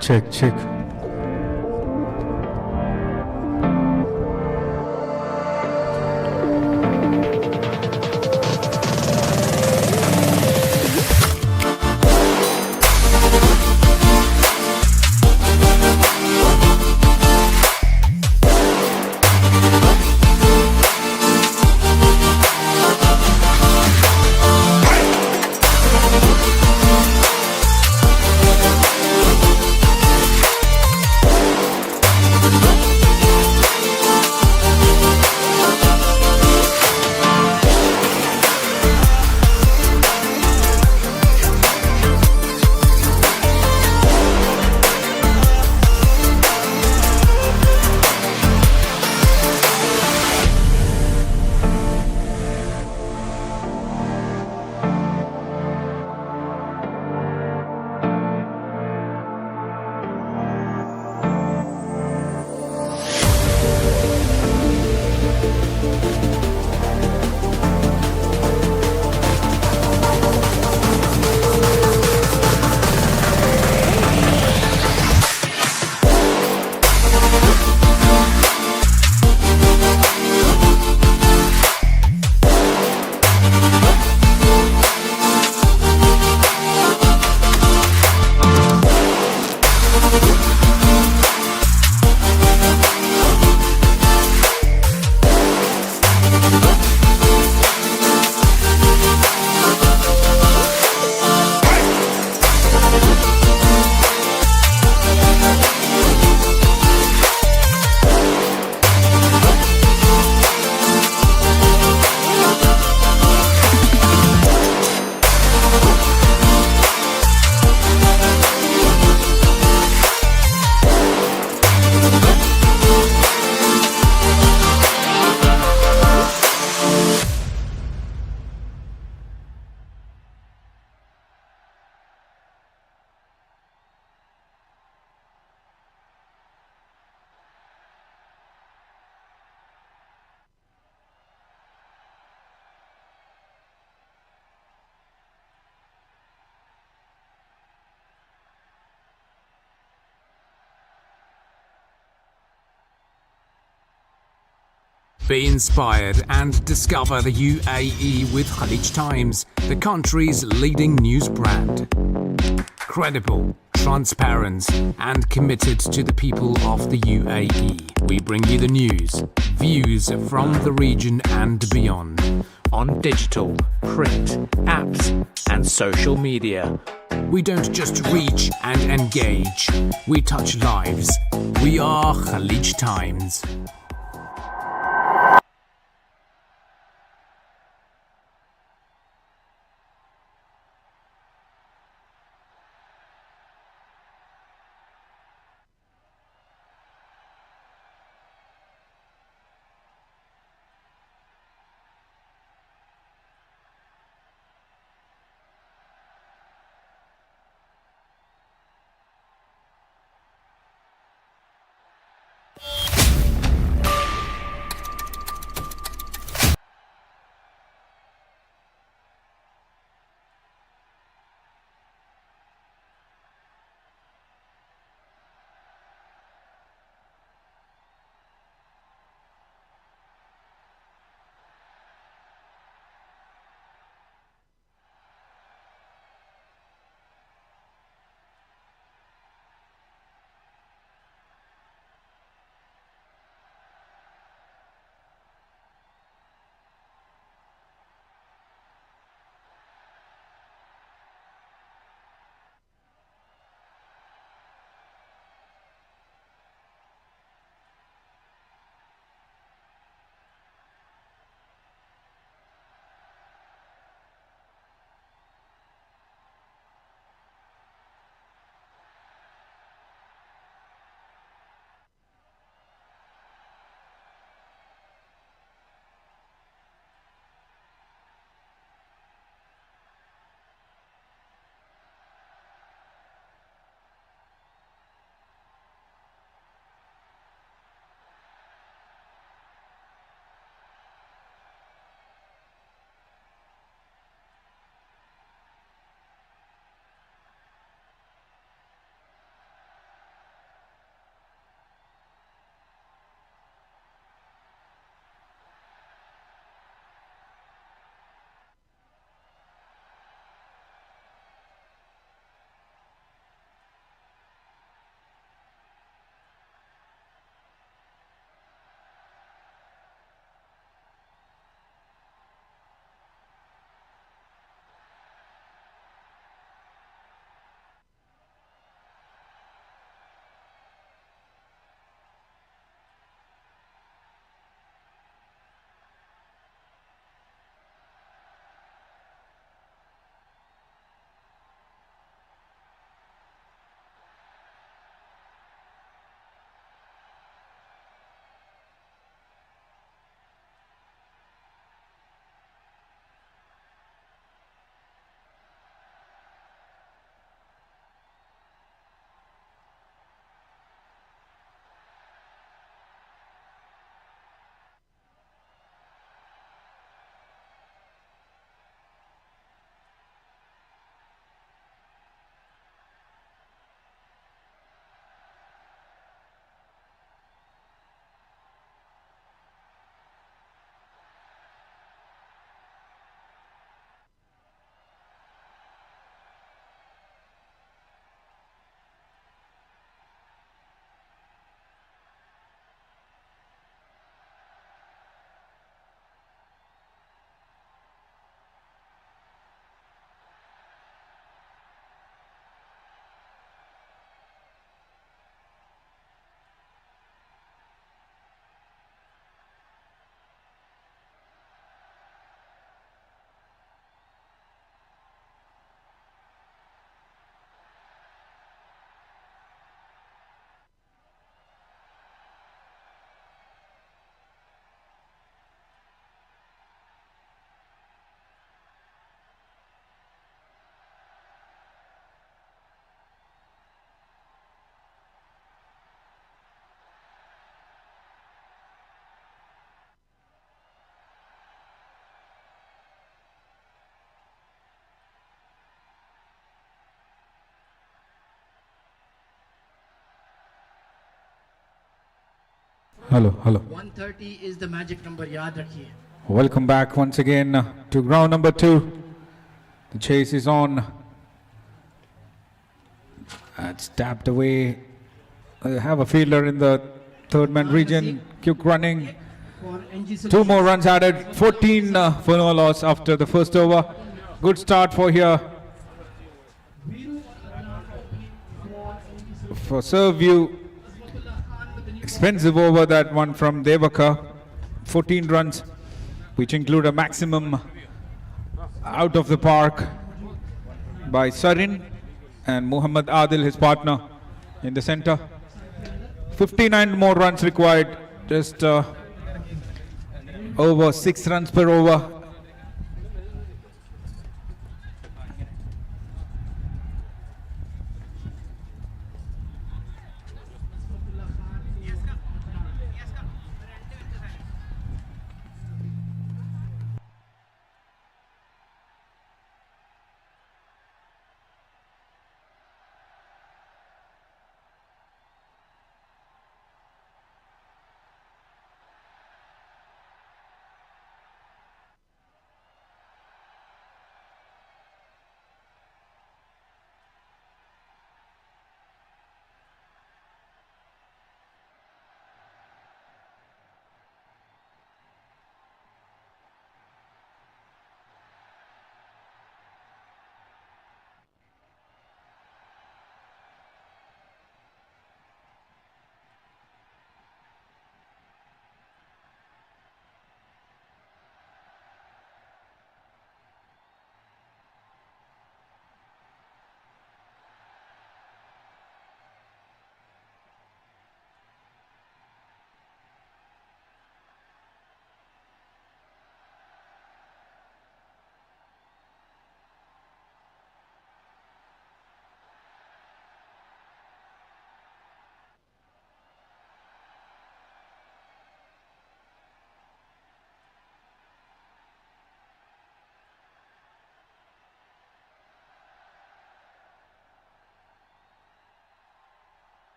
Check, check. Be inspired and discover the UAE with Khalij Times, the country's leading news brand. Credible, transparent, and committed to the people of the UAE. We bring you the news, views from the region and beyond, on digital, print, apps, and social media. We don't just reach and engage, we touch lives. We are Khalij Times. Hello, hello. 130 is the magic number, yaad rakhiye. Welcome back once again to ground number 2. The chase is on. It's tapped away. They have a fielder in the third man region. Keep running. For NG 2 more runs added. 14 for no loss after the first over. Good start for here. For Serview, expensive over that one from Devaka. 14 runs, which include a maximum out of the park by Sarin and Muhammad Adil, his partner, in the center. 59 more runs required, just over 6 runs per over.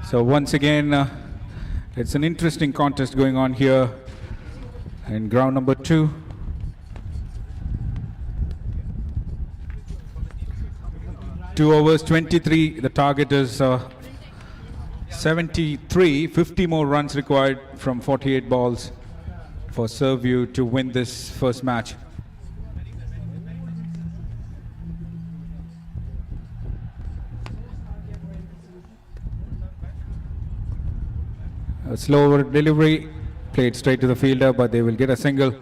So once again, it's an interesting contest going on here in ground number 2. Two overs, 23. The target is 73. 50 more runs required from 48 balls for Serviu to win this first match. A slower delivery, played straight to the fielder, but they will get a single.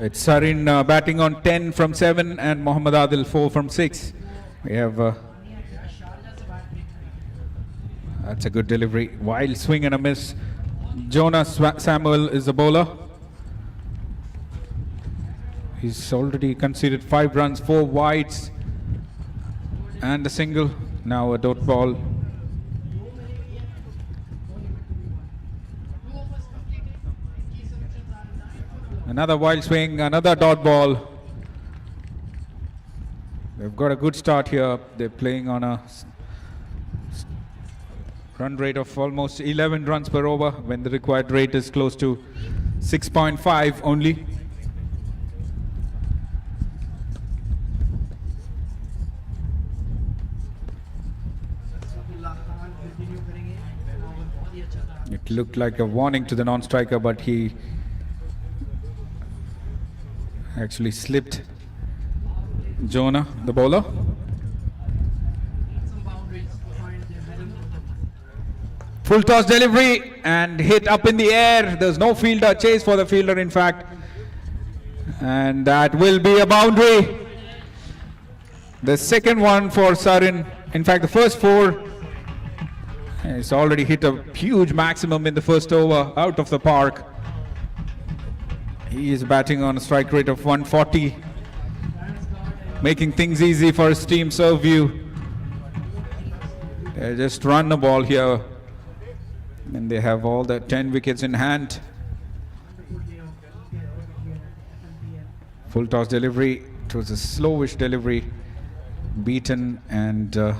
It's Sarin batting on 10 from 7 and Mohammad Adil 4 from 6. We have that's a good delivery. Wild swing and a miss. Jonas Samuel is the bowler. He's already conceded 5 runs, 4 wides and a single. Now a dot ball. Another wild swing, another dot ball. They've got a good start here. They're playing on a run rate of almost 11 runs per over when the required rate is close to 6.5 only. It looked like a warning to the non-striker, but he actually slipped Jonah, the bowler. Full toss delivery and hit up in the air. There's no fielder, chase for the fielder in fact. And that will be a boundary. The second one for Sarin. In fact, the first 4. He's already hit a huge maximum in the first over out of the park. He is batting on a strike rate of 140, making things easy for his team Serviu. They just run the ball here, and they have all the 10 wickets in hand. Full toss delivery. It was a slowish delivery, beaten, and in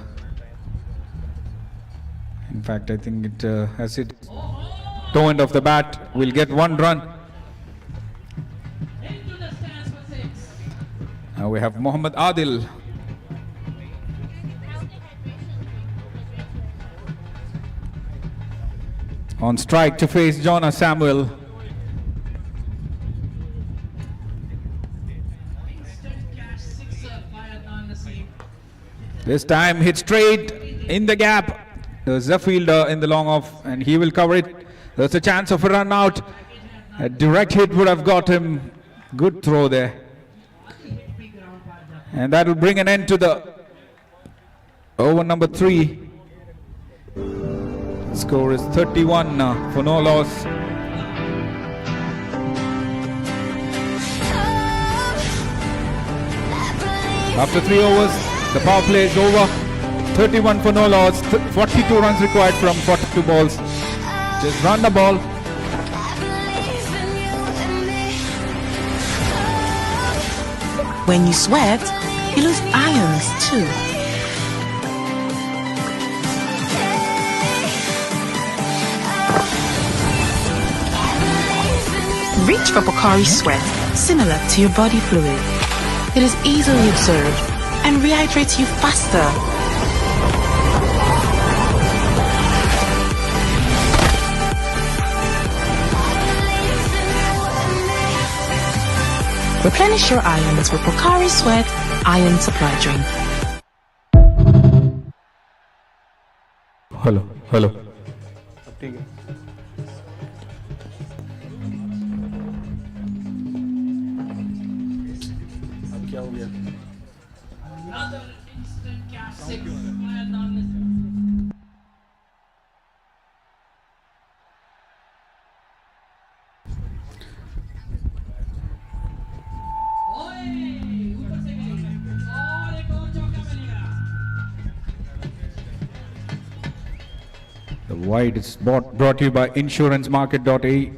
fact, I think it has hit toe end of the bat. Will get 1 run. Now we have Mohammad Adil. On strike to face Jonah Samuel. This time hit straight in the gap. There's a fielder in the long off and he will cover it. There's a chance of a run out. A direct hit would have got him. Good throw there. And that will bring an end to the over number 3. The score is 31 for no loss. After 3 overs, the power play is over. 31 for no loss. 42 runs required from 42 balls. Just run the ball. When you sweat, you lose ions too. Reach for Pocari Sweat, similar to your body fluid. It is easily absorbed and rehydrates you faster. Replenish your ions with Pocari Sweat Ion Supply Drink. Hello. Another instant catch 6 and on wide. It's brought to you by insurancemarket.ae.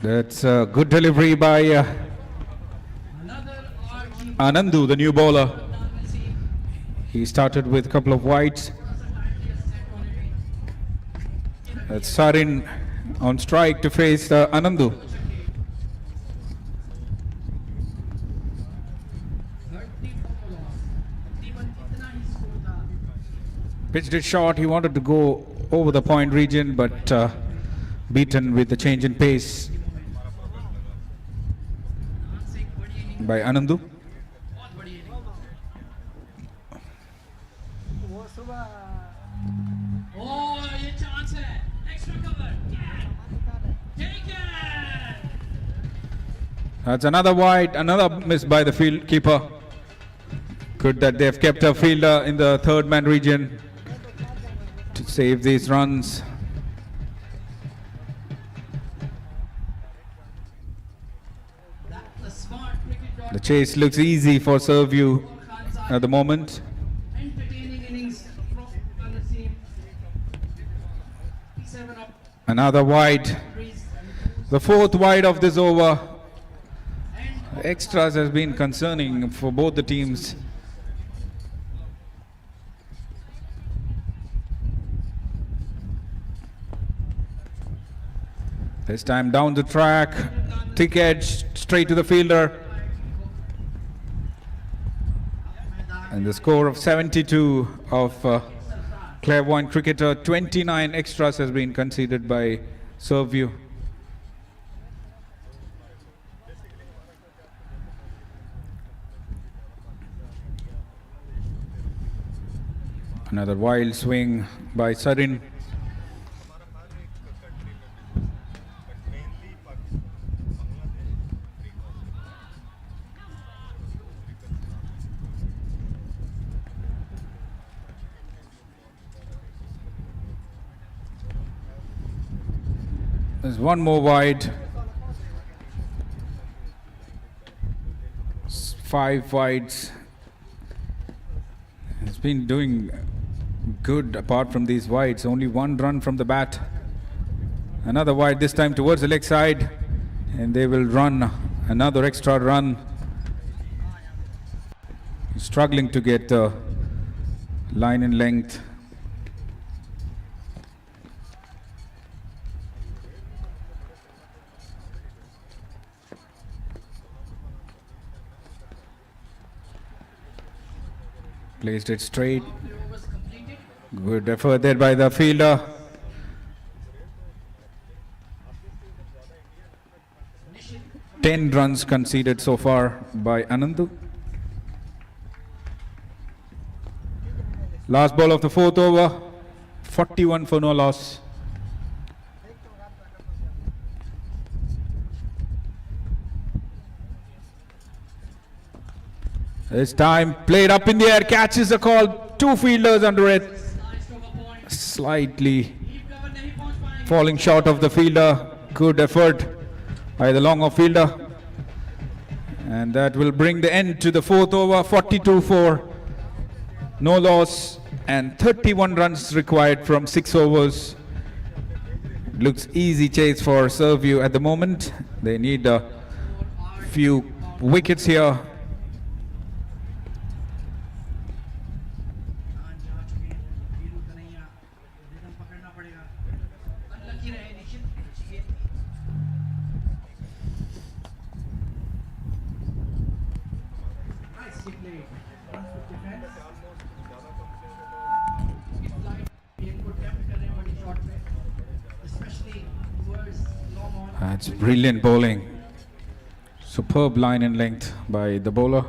That's a good delivery by Another RG Anandu, the new bowler. He started with a couple of wides. That's Sarin on strike to face Anandu. 30 for loss. तकरीबन इतना ही score था. Pitched it short. He wanted to go over the point region, but beaten with the change in pace से एक बड़ी inning, by Anandu. बहुत बड़ी inning. Oh, ये chance है. Extra cover. Take it. That's another wide, another miss by the field keeper. Good that they've kept a fielder in the third man region to save these runs. That's a smart cricket. The chase looks easy for Serviu at the moment. Entertaining innings from the team. P7 up. Another wide, the fourth wide of this over. Extras has been concerning for both the teams. This time down the track, thick edge, straight to the fielder. And the score of 72 of Clairvoyant cricketer. 29 extras has been conceded by Serviu. Another wild swing by Sarin. There's one more wide. 5 wides. It's been doing good apart from these wides. Only 1 run from the bat. Another wide, this time towards the leg side, and they will run another extra run. Struggling to get the line in length. Placed it straight. Good effort there by the fielder. Ten runs conceded so far by Anandu. Last ball of the fourth over. 41 for no loss. This time played up in the air, catches the call, 2 fielders under it. Slightly falling short of the fielder. Good effort by the long off fielder. And that will bring the end to the fourth over. 42 for no loss and 31 runs required from 6 overs. Looks easy chase for Serviu at the moment. They need a few wickets here. That's brilliant bowling. Superb line and length by the bowler.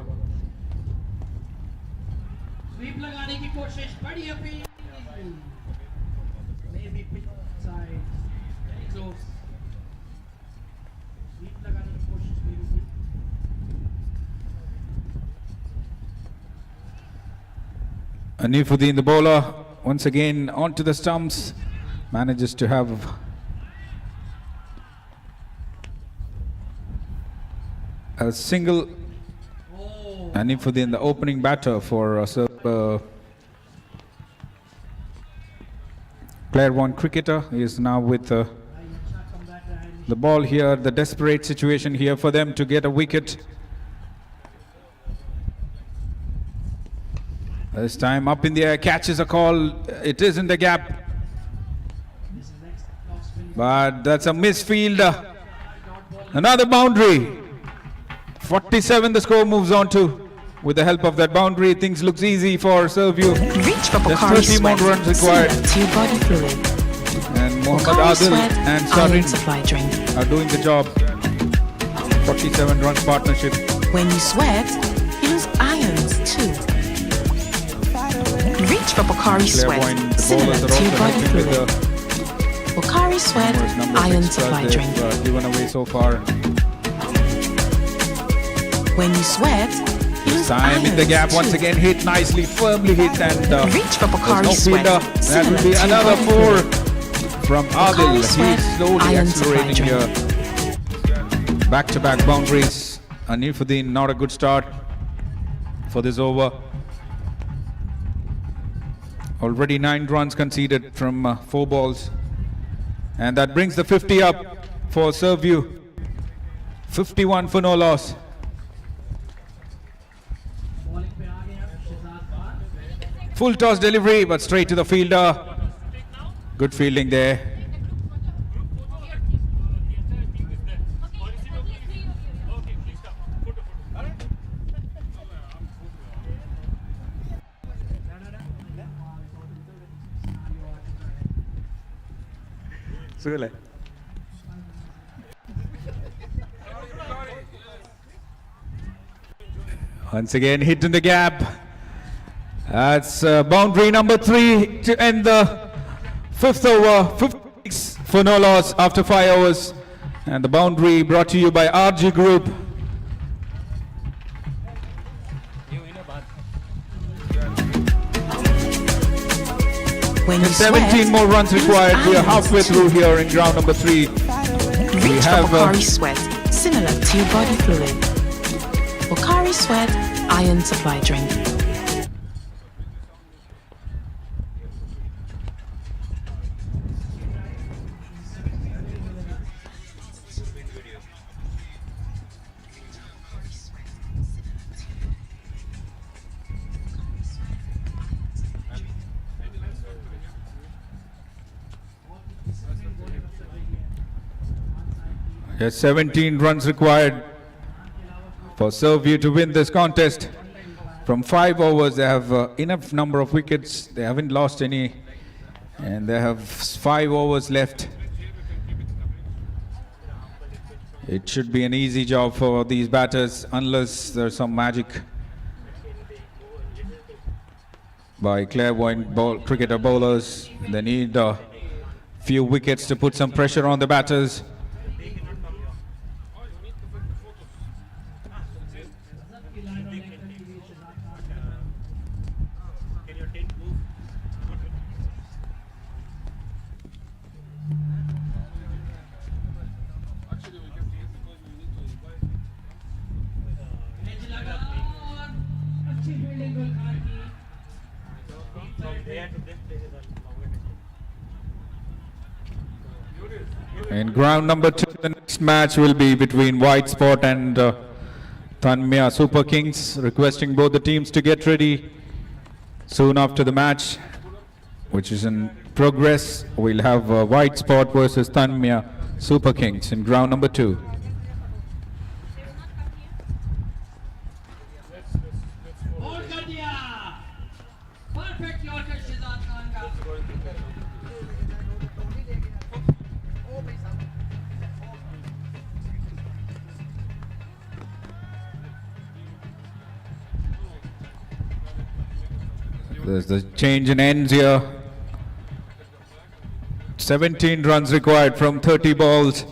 Sweep लगाने की कोशिश, बड़ी appeal. Maybe pitch side, very close. Sweep लगाने की कोशिश भी होगी. Anifuddin, the bowler, once again onto the stumps, manages to have a single. Anifuddin, the opening batter for Clairvoyant cricketer. He is now with the ball here. The desperate situation here for them to get a wicket. This time up in the air, catches a call. It is in the gap. But that's a misfield. Another boundary. 47 the score moves on to. With the help of that boundary, things looks easy for Serviu. Reach for There's Pocari 30 more Sweat, runs required. similar to your body fluid. And Mohammad Pocari Adil Sweat and Iron Sarin Supply Drink. are doing the job. 47 runs partnership. When you sweat, you lose ions too. Reach for Pocari Sweat, Clairvoyant similar bowlers are to your also body helping with fluid. the Pocari Sweat numerous number of Iron extras Supply Drink. they've given away so far. When you sweat, you lose Time in the ions gap once too. again, hit nicely, firmly hit, and Reach for there's Pocari no Sweat, fielder. That similar will be to your another body 4 fluid. from Adil. Pocari He's Sweat slowly Iron Supply accelerating Drink. here. Back-to-back boundaries. Anifuddin, not a good start for this over. Already 9 runs conceded from 4 balls. And that brings the 50 up for Serviu. 51 for no loss. Bowling पे आ गया Shahzad Khan Full toss delivery, but straight to the fielder. Good fielding there. Once again, hit in the gap. That's boundary number 3 to end the 5th over. 56 for no loss after 5 overs. And the boundary brought to you by RG Group. When you 17 sweat, more runs you lose required. We are ions halfway too. through here in ground number 3. Reach for have, Pocari Sweat, similar to your body fluid. Pocari Sweat Iron Supply Drink. Yes, 17 runs required for Serviu to win this contest. From 5 overs, they have enough number of wickets. They haven't lost any, and they have 5 overs left. It should be an easy job for these batters, unless there's some magic by clairvoyant cricketer bowlers. They need a few wickets to put some pressure on the batters. Match लगा और अच्छी fielding Gul Khan की In ground number 2, the next match will be between White Spot and Tanmya Super Kings, requesting both the teams to get ready soon after the match, which is in progress. We'll have White Spot versus Tanmya Super Kings in ground number 2. और कर दिया perfect yorker Shahzad Khan का There's the change in ends here. 17 runs required from 30 balls.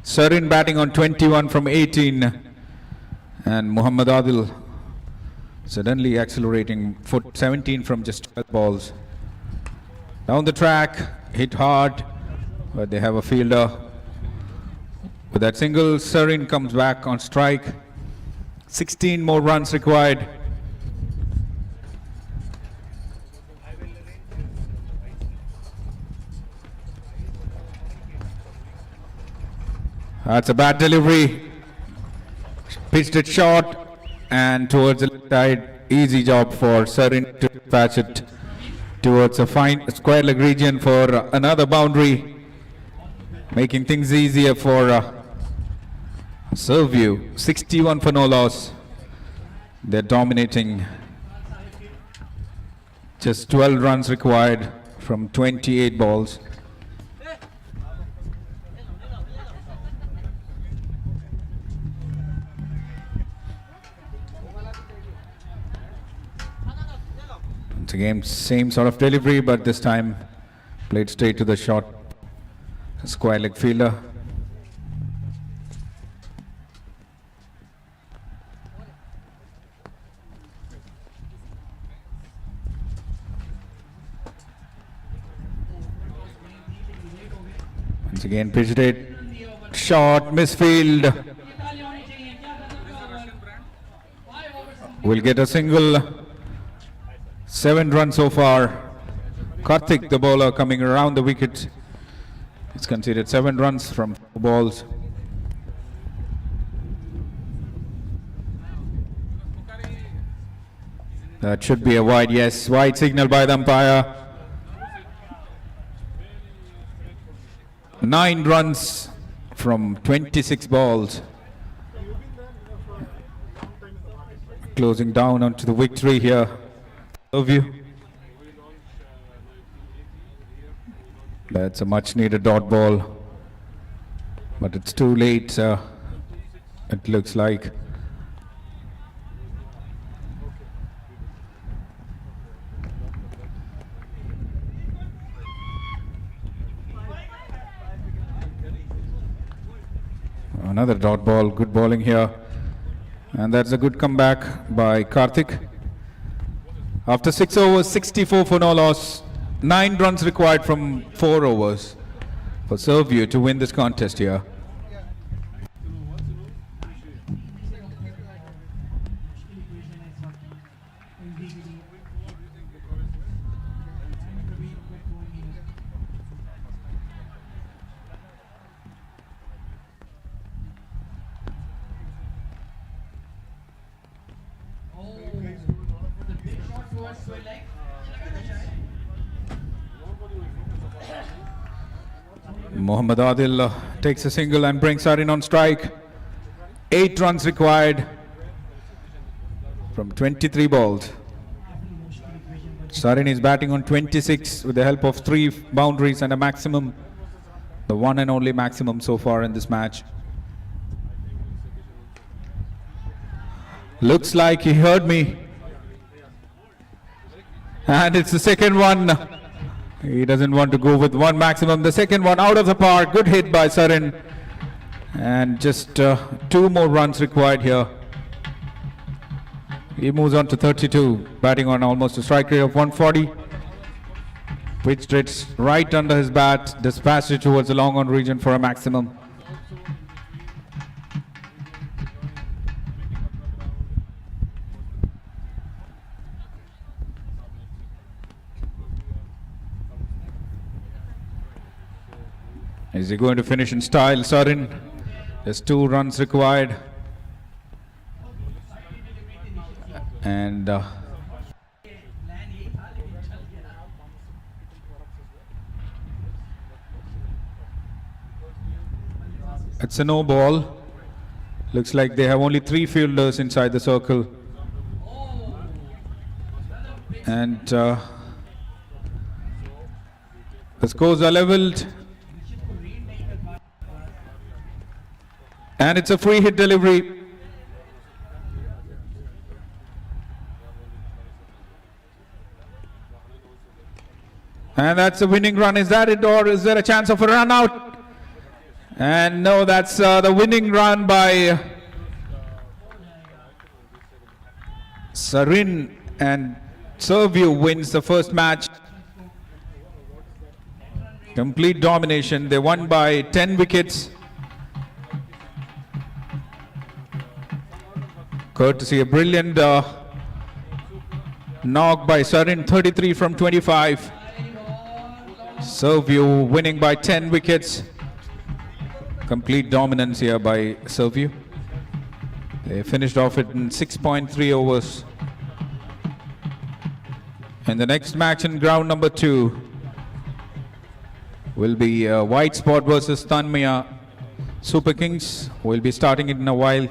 Sarin batting on 21 from 18. And Muhammad Adil suddenly accelerating, 17 from just 12 balls. Down the track, hit hard, but they have a fielder. With that single, Sarin comes back on strike. 16 more runs required. That's a bad delivery. Pitched it short and towards the left side. Easy job for Sarin to patch it towards a fine square leg region for another boundary, making things easier for Serviu. 61 for no loss. They're dominating. Just 12 runs required from 28 balls. Once again, same sort of delivery, but this time played straight to the short square leg fielder. Once again, pitched it short, misfield. Will get a single. 7 runs so far. Karthik, the bowler, coming around the wicket. It's conceded 7 runs from 4 balls. That should be a wide, yes. Wide signal by the umpire. 9 runs from 26 balls. Closing down onto the victory here. View. That's a much needed dot ball, but it's too late, it looks like. Another dot ball, good bowling here, and that's a good comeback by Karthik. After 6 overs, 64 for no loss. 9 runs required from 4 overs for Serviu to win this contest here. Mohammad Adil takes a single and brings Sarin on strike. 8 runs required from 23 balls. Sarin is batting on 26 with the help of 3 boundaries and a maximum, the one and only maximum so far in this match. Looks like he heard me. And it's the second one. He doesn't want to go with one maximum. The second one out of the park. Good hit by Sarin. And just 2 more runs required here. He moves on to 32, batting on almost a strike rate of 140. Pitched it right under his bat, dispatched it towards the long on region for a maximum. Is he going to finish in style, Sarin? There's 2 runs required. And it's a no ball. Looks like they have only 3 fielders inside the circle. And the scores are leveled. And it's a free hit delivery. And that's a winning run. Is that it, or is there a chance of a run out? And no, that's the winning run by Sarin, and Serviu wins the first match. Complete domination. They won by 10 wickets. Courtesy a brilliant knock by Sarin, 33 from 25. Serviu winning by 10 wickets. Complete dominance here by Serviu. They finished off it in 6.3 overs. And the next match in ground number 2 will be White Spot versus Tanmaya Super Kings. We'll be starting it in a while.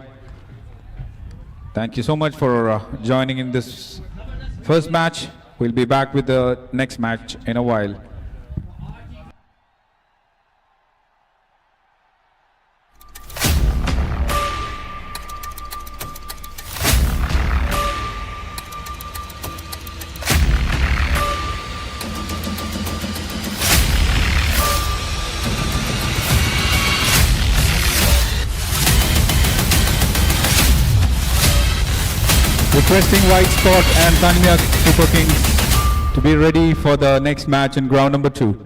Thank you so much for joining in this first match. We'll be back with the next match in a while. Requesting White Spot and Tanmaya Super Kings to be ready for the next match in ground number 2.